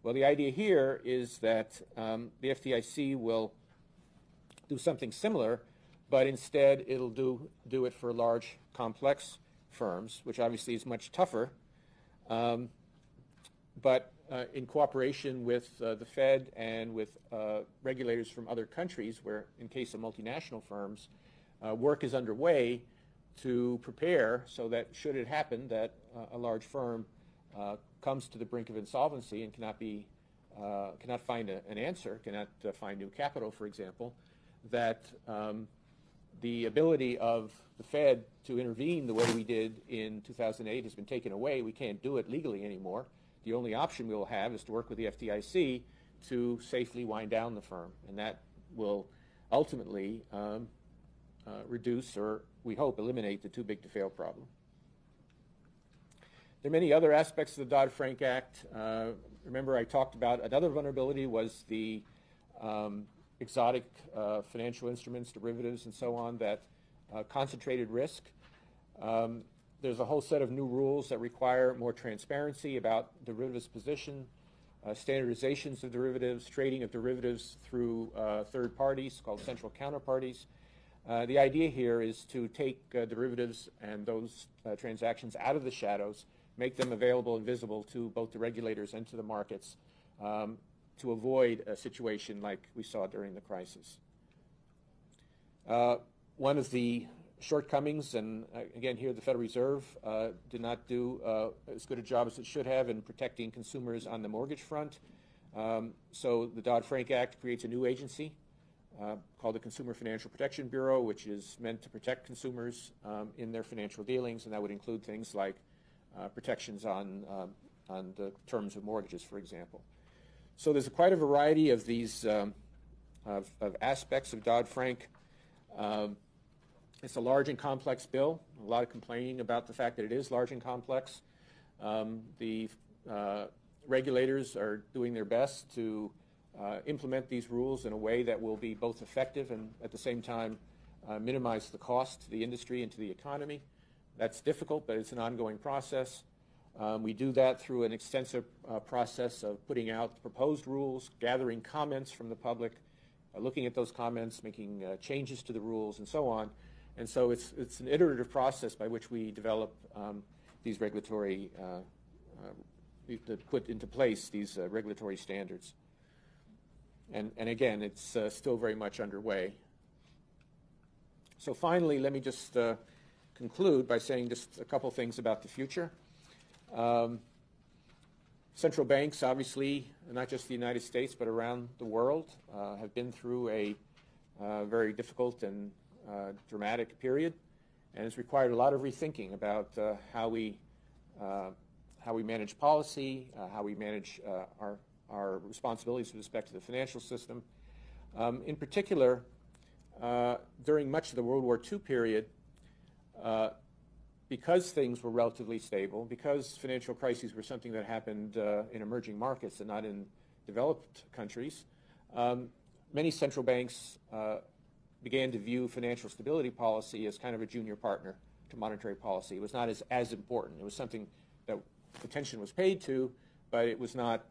Well, the idea here is that the FDIC will do something similar, but instead it'll do it for large, complex firms, which obviously is much tougher. But in cooperation with the Fed and with regulators from other countries, where in case of multinational firms, work is underway to prepare so that should it happen that a large firm comes to the brink of insolvency and cannot find an answer, cannot find new capital, for example, that the ability of the Fed to intervene the way we did in 2008 has been taken away. We can't do it legally anymore. The only option we will have is to work with the FDIC to safely wind down the firm, and that will ultimately reduce, or we hope eliminate, the too big to fail problem. There are many other aspects of the Dodd-Frank Act. Remember, I talked about another vulnerability was the exotic financial instruments, derivatives, and so on that concentrated risk. There's a whole set of new rules that require more transparency about derivatives position, standardizations of derivatives, trading of derivatives through third parties called central counterparties. The idea here is to take derivatives and those transactions out of the shadows, make them available and visible to both the regulators and to the markets to avoid a situation like we saw during the crisis. One of the shortcomings, and again here the Federal Reserve did not do as good a job as it should have in protecting consumers on the mortgage front. So the Dodd-Frank Act creates a new agency called the Consumer Financial Protection Bureau, which is meant to protect consumers in their financial dealings, and that would include things like protections on the terms of mortgages, for example. So there's quite a variety of these of aspects of Dodd-Frank. It's a large and complex bill. A lot of complaining about the fact that it is large and complex. The regulators are doing their best to implement these rules in a way that will be both effective and at the same time minimize the cost to the industry and to the economy. That's difficult, but it's an ongoing process. We do that through an extensive process of putting out proposed rules, gathering comments from the public, looking at those comments, making changes to the rules, and so on. And so it's an iterative process by which we develop these regulatory, put into place these regulatory standards. And again, it's still very much underway. So finally, let me just conclude by saying just a couple things about the future. Central banks, obviously, not just the United States, but around the world, have been through a very difficult and dramatic period, and it's required a lot of rethinking about how we manage policy, how we manage our responsibilities with respect to the financial system. In particular, during much of the World War II period, because things were relatively stable, because financial crises were something that happened in emerging markets and not in developed countries, many central banks began to view financial stability policy as kind of a junior partner to monetary policy. It was not as important. It was something that attention was paid to, but it was not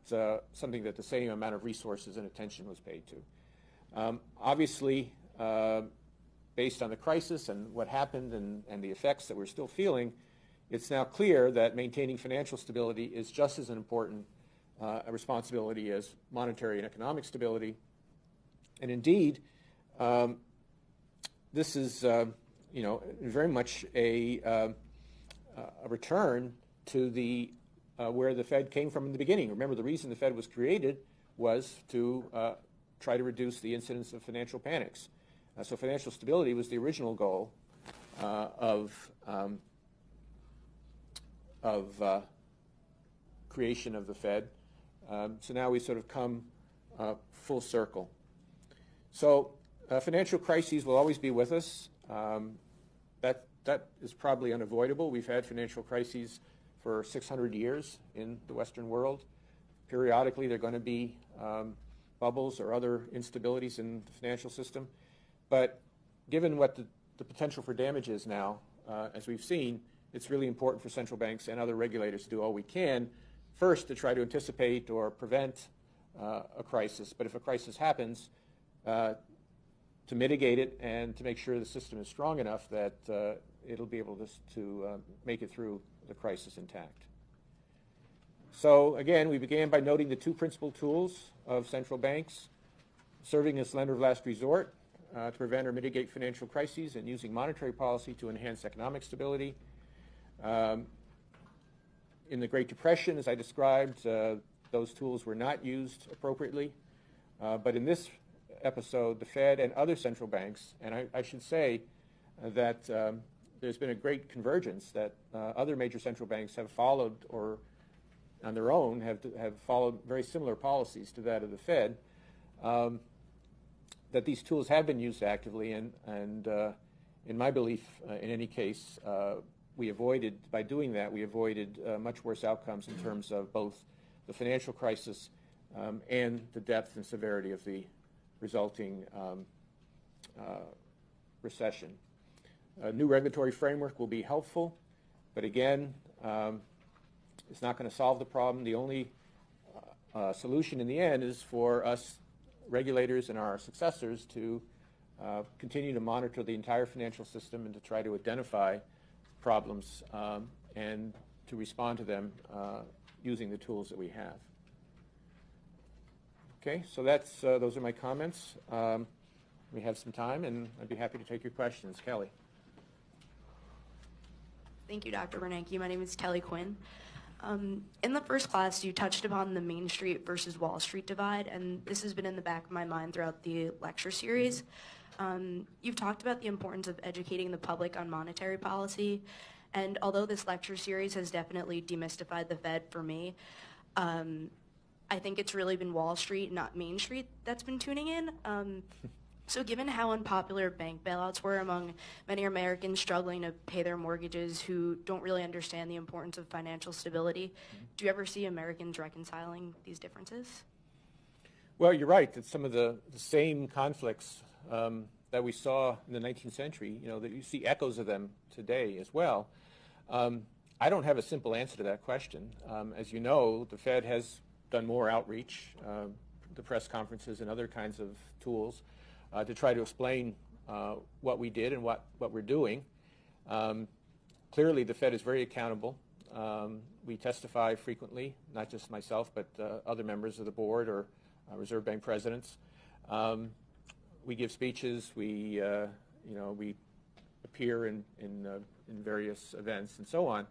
something that the same amount of resources and attention was paid to. Obviously, based on the crisis and what happened and the effects that we're still feeling, it's now clear that maintaining financial stability is just as an important a responsibility as monetary and economic stability. And indeed, this is, very much a return to the where the Fed came from in the beginning. Remember, the reason the Fed was created was to try to reduce the incidence of financial panics. So financial stability was the original goal of creation of the Fed. So now we sort of come full circle. So financial crises will always be with us. That is probably unavoidable. We've had financial crises for 600 years in the Western world. Periodically, there are going to be bubbles or other instabilities in the financial system. But given what the potential for damage is now, as we've seen, it's really important for central banks and other regulators to do all we can, first to try to anticipate or prevent a crisis, but if a crisis happens, to mitigate it and to make sure the system is strong enough that it'll be able to make it through the crisis intact. So again, we began by noting the two principal tools of central banks: serving as lender of last resort to prevent or mitigate financial crises, and using monetary policy to enhance economic stability. In the Great Depression, as I described, those tools were not used appropriately. But in this episode, the Fed and other central banks, and I should say that there's been a great convergence that other major central banks have followed, or on their own have followed very similar policies to that of the Fed, that these tools have been used actively, and in my belief, in any case, by doing that, we avoided much worse outcomes in terms of both the financial crisis and the depth and severity of the resulting recession. A new regulatory framework will be helpful, but again, it's not going to solve the problem. The only solution in the end is for us regulators and our successors to continue to monitor the entire financial system and to try to identify problems and to respond to them using the tools that we have. Okay, so that's those are my comments. We have some time, and I'd be happy to take your questions. Kelly. Thank you, Dr. Bernanke. My name is Kelly Quinn. In the first class, you touched upon the Main Street versus Wall Street divide, and this has been in the back of my mind throughout the lecture series. You've talked about the importance of educating the public on monetary policy, and although this lecture series has definitely demystified the Fed for me, I think it's really been Wall Street, not Main Street, that's been tuning in. So given how unpopular bank bailouts were among many Americans struggling to pay their mortgages who don't really understand the importance of financial stability, do you ever see Americans reconciling these differences? Well, you're right that some of the same conflicts that we saw in the 19th century, that you see echoes of them today as well. I don't have a simple answer to that question. As you know, the Fed has done more outreach, the press conferences and other kinds of tools to try to explain what we did and what we're doing. Clearly, the Fed is very accountable. We testify frequently, not just myself, but other members of the board or Reserve Bank presidents. We give speeches. We appear in various events and so on.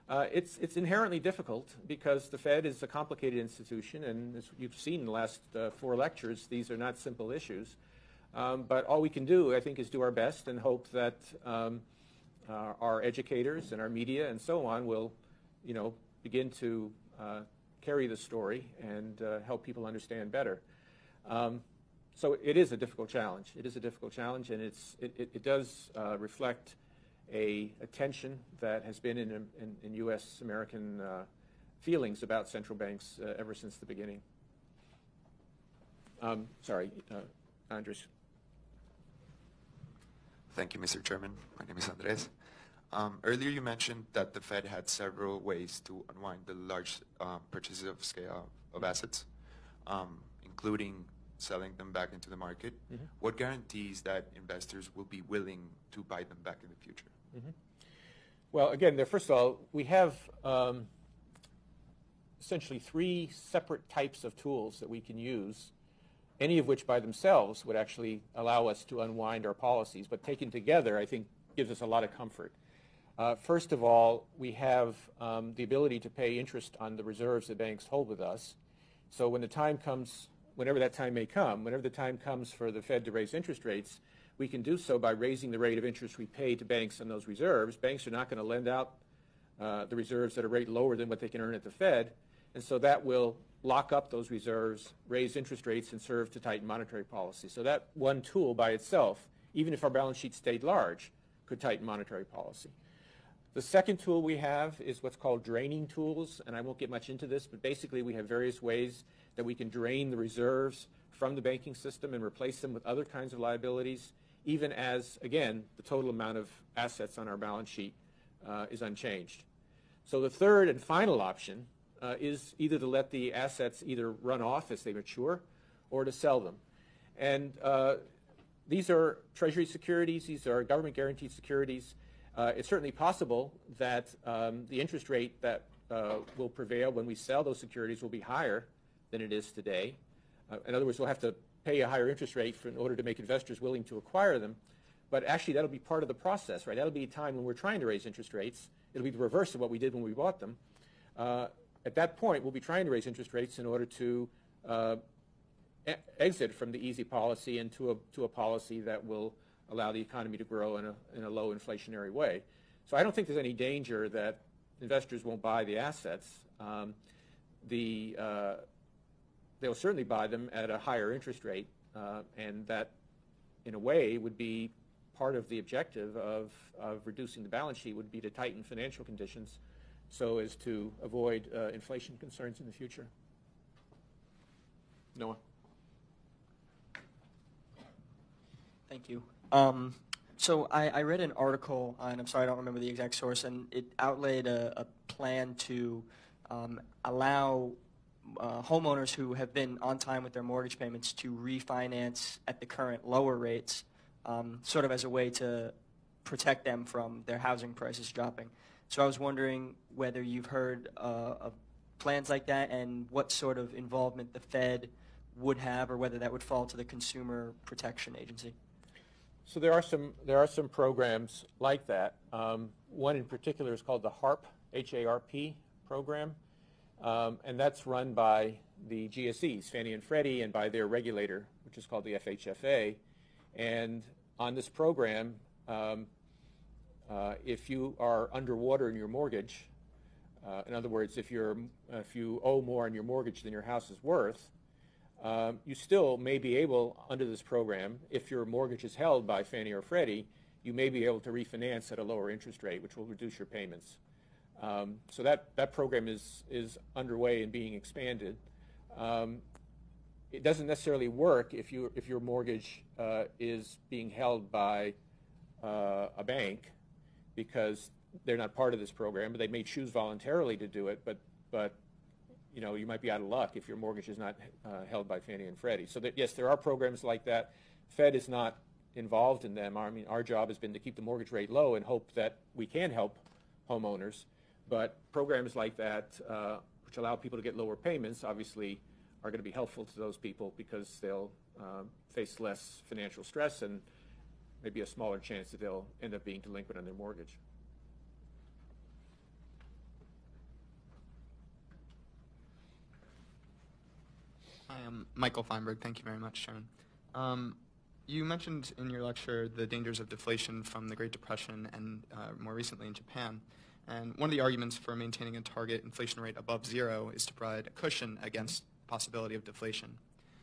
It's inherently difficult because the Fed is a complicated institution, and as you've seen in the last 4 lectures, these are not simple issues. But all we can do, I think, is do our best and hope that our educators and our media and so on will, begin to carry the story and help people understand better. So it is a difficult challenge. It is a difficult challenge, and it does reflect a tension that has been in U.S. American feelings about central banks ever since the beginning. Sorry, Andres. Thank you, Mr. Chairman. My name is Andres. Earlier you mentioned that the Fed had several ways to unwind the large purchases of scale of assets, including selling them back into the market. Mm-hmm. What guarantees that investors will be willing to buy them back in the future? Mm-hmm. Well, again, first of all, we have essentially 3 separate types of tools that we can use, any of which by themselves would actually allow us to unwind our policies, but taken together, I think, gives us a lot of comfort. First of all, we have the ability to pay interest on the reserves that banks hold with us. So when the time comes, whenever that time may come, whenever the time comes for the Fed to raise interest rates, we can do so by raising the rate of interest we pay to banks on those reserves. Banks are not going to lend out the reserves at a rate lower than what they can earn at the Fed, and so that will lock up those reserves, raise interest rates, and serve to tighten monetary policy. So that one tool by itself, even if our balance sheet stayed large, could tighten monetary policy. The second tool we have is what's called draining tools, and I won't get much into this, but basically we have various ways that we can drain the reserves from the banking system and replace them with other kinds of liabilities, even as, again, the total amount of assets on our balance sheet is unchanged. So the third and final option is either to let the assets either run off as they mature or to sell them. And these are Treasury securities. These are government-guaranteed securities. It's certainly possible that the interest rate that will prevail when we sell those securities will be higher than it is today. In other words, we'll have to pay a higher interest rate in order to make investors willing to acquire them. But actually, that'll be part of the process, right? That'll be a time when we're trying to raise interest rates. It'll be the reverse of what we did when we bought them. At that point, we'll be trying to raise interest rates in order to exit from the easy policy into a policy that will allow the economy to grow in a low inflationary way. So I don't think there's any danger that investors won't buy the assets. They'll certainly buy them at a higher interest rate, and that, in a way, would be part of the objective of reducing the balance sheet would be to tighten financial conditions so as to avoid inflation concerns in the future. Noah? Thank you. So I read an article, and I'm sorry I don't remember the exact source, and it outlaid a plan to allow homeowners who have been on time with their mortgage payments to refinance at the current lower rates sort of as a way to protect them from their housing prices dropping. So I was wondering whether you've heard of plans like that and what sort of involvement the Fed would have, or whether that would fall to the Consumer Protection Agency. So there are some programs like that. One in particular is called the HARP, H-A-R-P program, and that's run by the GSEs, Fannie and Freddie, and by their regulator, which is called the FHFA. And on this program, if you are underwater in your mortgage, in other words, if you owe more on your mortgage than your house is worth, you still may be able, under this program, if your mortgage is held by Fannie or Freddie, you may be able to refinance at a lower interest rate, which will reduce your payments. So that program is underway and being expanded. It doesn't necessarily work if your mortgage is being held by a bank, because they're not part of this program, but they may choose voluntarily to do it, but you might be out of luck if your mortgage is not held by Fannie and Freddie. So yes, there are programs like that. Fed is not involved in them. I mean, our job has been to keep the mortgage rate low and hope that we can help homeowners. But programs like that, which allow people to get lower payments, obviously are going to be helpful to those people because they'll face less financial stress and maybe a smaller chance that they'll end up being delinquent on their mortgage. Hi, I'm Michael Feinberg. Thank you very much, Chairman. You mentioned in your lecture the dangers of deflation from the Great Depression and more recently in Japan. And one of the arguments for maintaining a target inflation rate above zero is to provide a cushion against the possibility of deflation.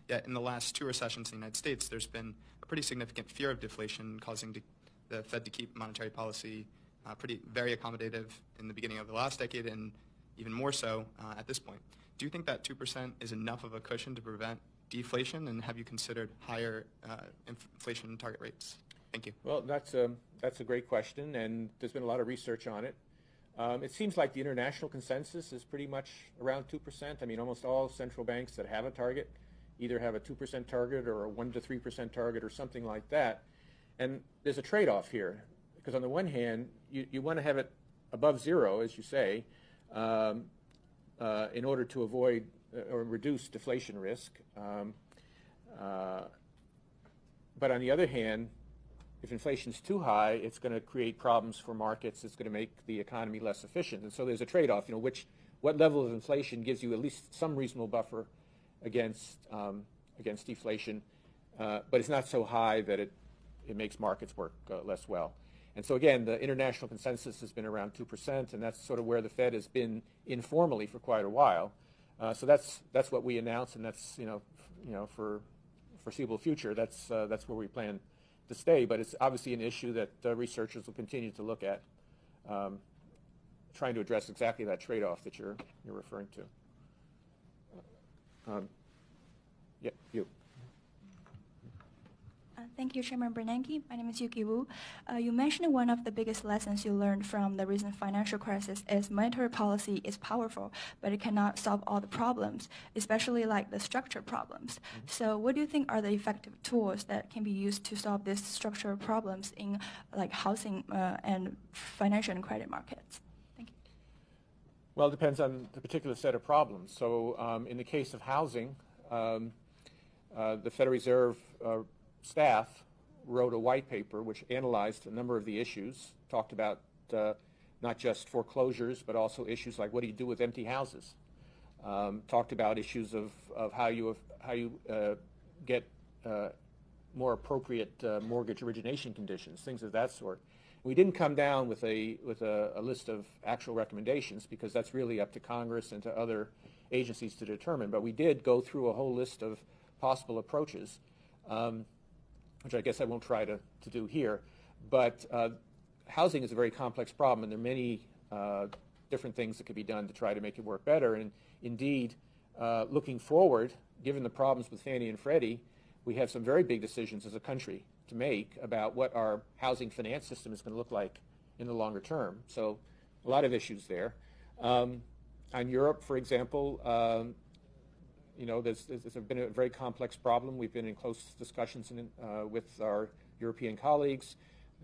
Yet in the last two recessions in the United States, there's been a pretty significant fear of deflation, causing the Fed to keep monetary policy very accommodative in the beginning of the last decade and even more so at this point. Do you think that 2% is enough of a cushion to prevent deflation, and have you considered higher inflation target rates? Thank you. Well, that's a great question, and there's been a lot of research on it. It seems like the international consensus is pretty much around 2%. I mean, almost all central banks that have a target either have a 2% target or a 1 to 3% target or something like that. And there's a trade-off here, because on the one hand, you want to have it above zero, as you say, in order to avoid or reduce deflation risk. But on the other hand, if inflation's too high, it's going to create problems for markets. It's going to make the economy less efficient. And so there's a trade-off. What level of inflation gives you at least some reasonable buffer against deflation, but it's not so high that it makes markets work less well. And so again, the international consensus has been around 2%, and that's sort of where the Fed has been informally for quite a while. So that's what we announced, and that's for foreseeable future. That's where we plan to stay. But it's obviously an issue that researchers will continue to look at, trying to address exactly that trade-off that you're referring to. Yeah, you. Thank you, Chairman Bernanke. My name is Yuki Wu. You mentioned one of the biggest lessons you learned from the recent financial crisis is monetary policy is powerful, but it cannot solve all the problems, especially like the structural problems. Mm-hmm. So what do you think are the effective tools that can be used to solve these structural problems in like housing and financial and credit markets? Thank you. Well, it depends on the particular set of problems. So in the case of housing, the Federal Reserve staff wrote a white paper which analyzed a number of the issues, talked about not just foreclosures, but also issues like what do you do with empty houses, talked about issues of how you get more appropriate mortgage origination conditions, things of that sort. We didn't come down with a list of actual recommendations because that's really up to Congress and to other agencies to determine, but we did go through a whole list of possible approaches, which I guess I won't try to do here. But housing is a very complex problem, and there are many different things that could be done to try to make it work better. And indeed, looking forward, given the problems with Fannie and Freddie, we have some very big decisions as a country to make about what our housing finance system is going to look like in the longer term. So a lot of issues there. On Europe, for example, there's been a very complex problem. We've been in close discussions with our European colleagues.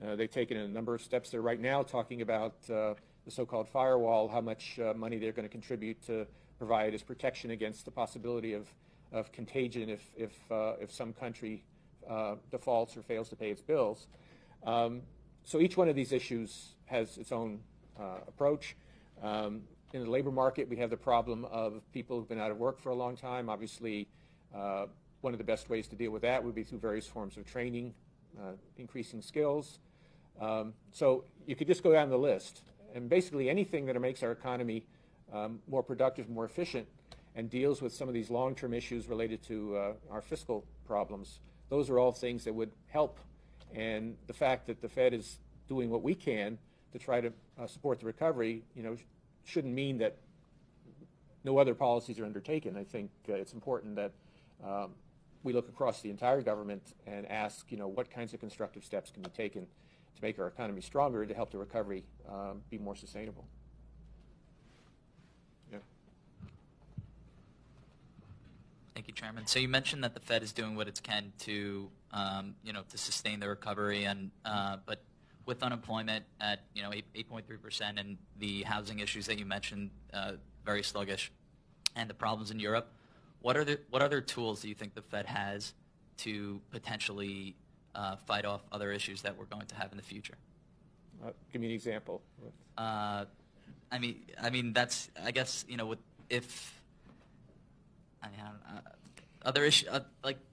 They've taken a number of steps there right now, talking about the so-called firewall, how much money they're going to contribute to provide as protection against the possibility of contagion if some country defaults or fails to pay its bills. So each one of these issues has its own approach. In the labor market, we have the problem of people who've been out of work for a long time. Obviously, one of the best ways to deal with that would be through various forms of training, increasing skills. So you could just go down the list. And basically anything that makes our economy more productive, more efficient, and deals with some of these long-term issues related to our fiscal problems, those are all things that would help. And the fact that the Fed is doing what we can to try to support the recovery, shouldn't mean that no other policies are undertaken. I think it's important that we look across the entire government and ask, what kinds of constructive steps can be taken to make our economy stronger to help the recovery be more sustainable. Yeah. Thank you, Chairman. So you mentioned that the Fed is doing what it can to, to sustain the recovery, and but with unemployment at 8.3% and the housing issues that you mentioned very sluggish, and the problems in Europe, what other tools do you think the Fed has to potentially fight off other issues that we're going to have in the future? Give me an example. I mean that's, I guess, other issues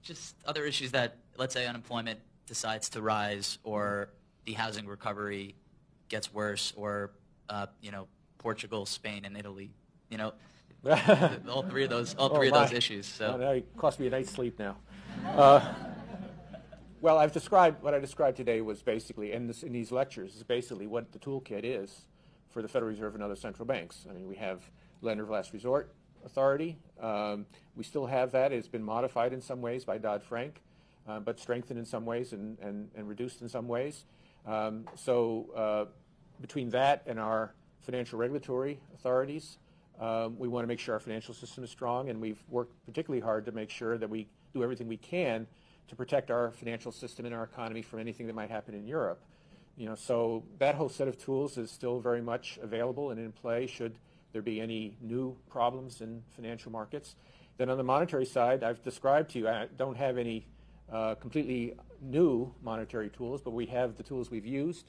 just other issues that, let's say, unemployment decides to rise, or the housing recovery gets worse, or Portugal, Spain, and Italy, all three of those issues. So now it cost me a night's sleep now. Well, what I described today was basically, in these lectures, is basically what the toolkit is for the Federal Reserve and other central banks. I mean, we have lender of last resort authority. We still have that. It's been modified in some ways by Dodd-Frank, but strengthened in some ways and reduced in some ways. So between that and our financial regulatory authorities, we want to make sure our financial system is strong, and we've worked particularly hard to make sure that we do everything we can to protect our financial system and our economy from anything that might happen in Europe. So that whole set of tools is still very much available and in play should there be any new problems in financial markets. Then on the monetary side, I've described to you, I don't have any completely new monetary tools, but we have the tools we've used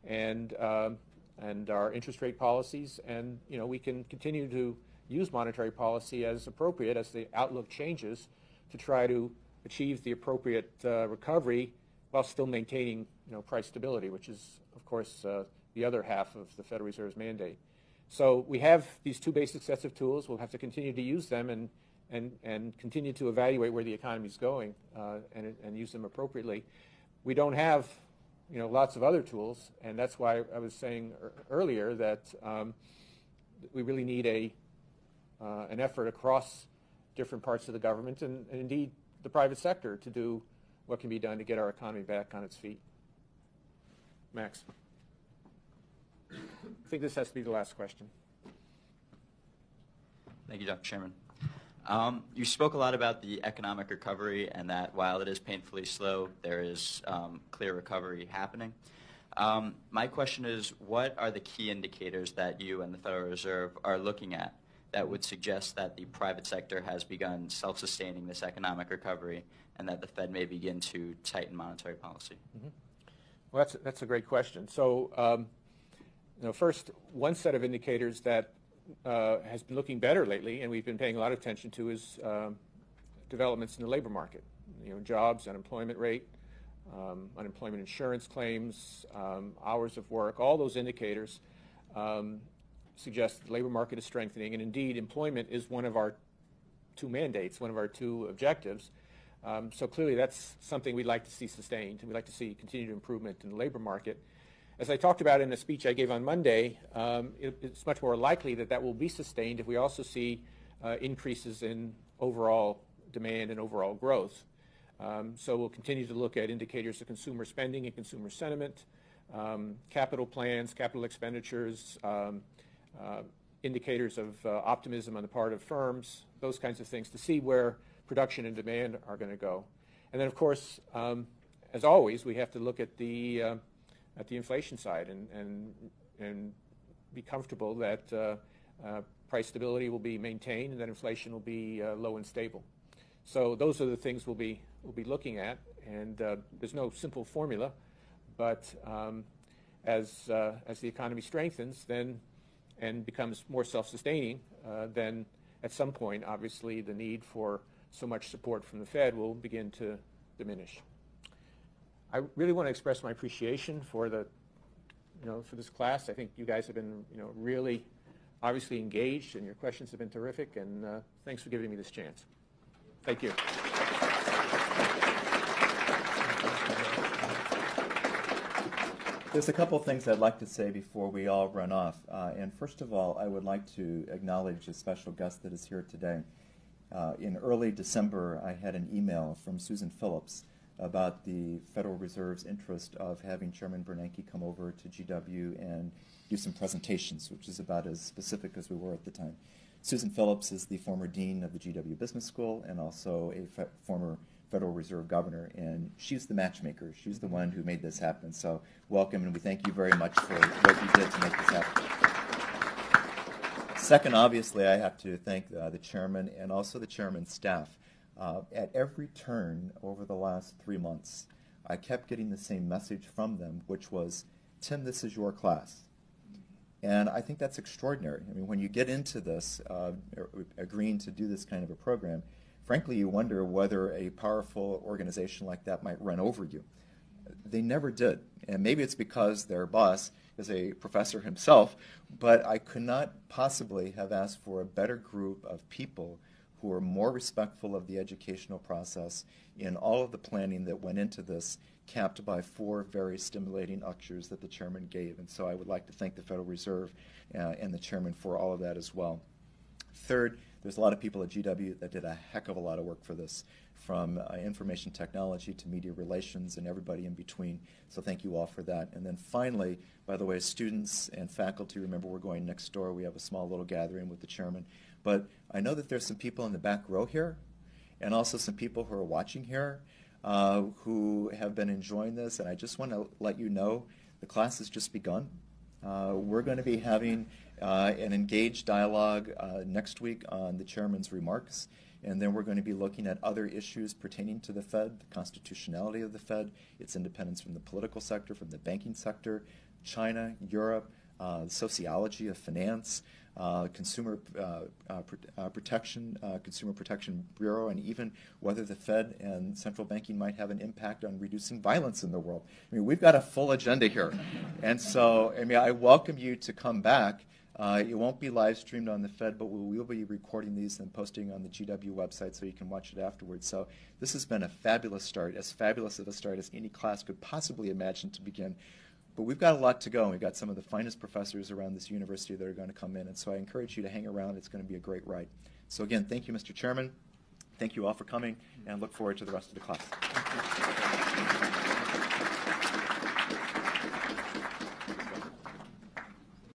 and our interest rate policies, and we can continue to use monetary policy as appropriate as the outlook changes to try to achieve the appropriate recovery while still maintaining price stability, which is, of course, the other half of the Federal Reserve's mandate. So we have these two basic sets of tools. We'll have to continue to use them and continue to evaluate where the economy is going and use them appropriately. We don't have lots of other tools, and that's why I was saying earlier that we really need an effort across different parts of the government and indeed the private sector to do what can be done to get our economy back on its feet. Max. I think this has to be the last question. Thank you, Dr. Chairman. You spoke a lot about the economic recovery and that while it is painfully slow, there is clear recovery happening. My question is, what are the key indicators that you and the Federal Reserve are looking at that would suggest that the private sector has begun self-sustaining this economic recovery and that the Fed may begin to tighten monetary policy? Mm-hmm. Well, that's a great question. So, first, one set of indicators that has been looking better lately, and we've been paying a lot of attention to, is developments in the labor market. Jobs, unemployment rate, unemployment insurance claims, hours of work. All those indicators suggest the labor market is strengthening, and indeed, employment is one of our two mandates, one of our two objectives. So clearly, that's something we'd like to see sustained. We'd like to see continued improvement in the labor market. As I talked about in a speech I gave on Monday, it's much more likely that that will be sustained if we also see increases in overall demand and overall growth. So we'll continue to look at indicators of consumer spending and consumer sentiment, capital plans, capital expenditures, indicators of optimism on the part of firms, those kinds of things, to see where production and demand are going to go. And then, of course, as always, we have to look at the inflation side and be comfortable that price stability will be maintained and that inflation will be low and stable. So those are the things we'll be looking at, and there's no simple formula, but as the economy strengthens then and becomes more self-sustaining, then at some point, obviously, the need for so much support from the Fed will begin to diminish. I really want to express my appreciation for for this class. I think you guys have been really obviously engaged, and your questions have been terrific, and thanks for giving me this chance. Thank you. There's a couple of things I'd like to say before we all run off. And first of all, I would like to acknowledge a special guest that is here today. In early December, I had an email from Susan Phillips about the Federal Reserve's interest of having Chairman Bernanke come over to GW and do some presentations, which is about as specific as we were at the time. Susan Phillips is the former dean of the GW Business School and also a former Federal Reserve governor, and she's the matchmaker. She's the one who made this happen. So welcome, and we thank you very much for what you did to make this happen. Second, obviously, I have to thank the chairman and also the chairman's staff. At every turn over the last 3 months, I kept getting the same message from them, which was, Tim, this is your class. And I think that's extraordinary. I mean, when you get into this, agreeing to do this kind of a program, frankly, you wonder whether a powerful organization like that might run over you. They never did. And maybe it's because their boss is a professor himself, but I could not possibly have asked for a better group of people who are more respectful of the educational process in all of the planning that went into this, capped by 4 very stimulating lectures that the chairman gave. And so I would like to thank the Federal Reserve and the chairman for all of that as well. Third, there's a lot of people at GW that did a heck of a lot of work for this, from information technology to media relations and everybody in between. So thank you all for that. And then finally, by the way, students and faculty, remember we're going next door. We have a small little gathering with the chairman. But I know that there's some people in the back row here and also some people who are watching here who have been enjoying this. And I just want to let you know the class has just begun. We're going to be having an engaged dialogue next week on the chairman's remarks, and then we're going to be looking at other issues pertaining to the Fed, the constitutionality of the Fed, its independence from the political sector, from the banking sector, China, Europe, the sociology of finance, Consumer Protection Bureau, and even whether the Fed and central banking might have an impact on reducing violence in the world. I mean, we've got a full agenda here. And so, I mean, I welcome you to come back. It won't be live streamed on the Fed, but we will be recording these and posting on the GW website so you can watch it afterwards. So this has been a fabulous start, as fabulous of a start as any class could possibly imagine to begin. But we've got a lot to go, and we've got some of the finest professors around this university that are going to come in, and so I encourage you to hang around. It's going to be a great ride. So again, thank you, Mr. Chairman. Thank you all for coming, and look forward to the rest of the class.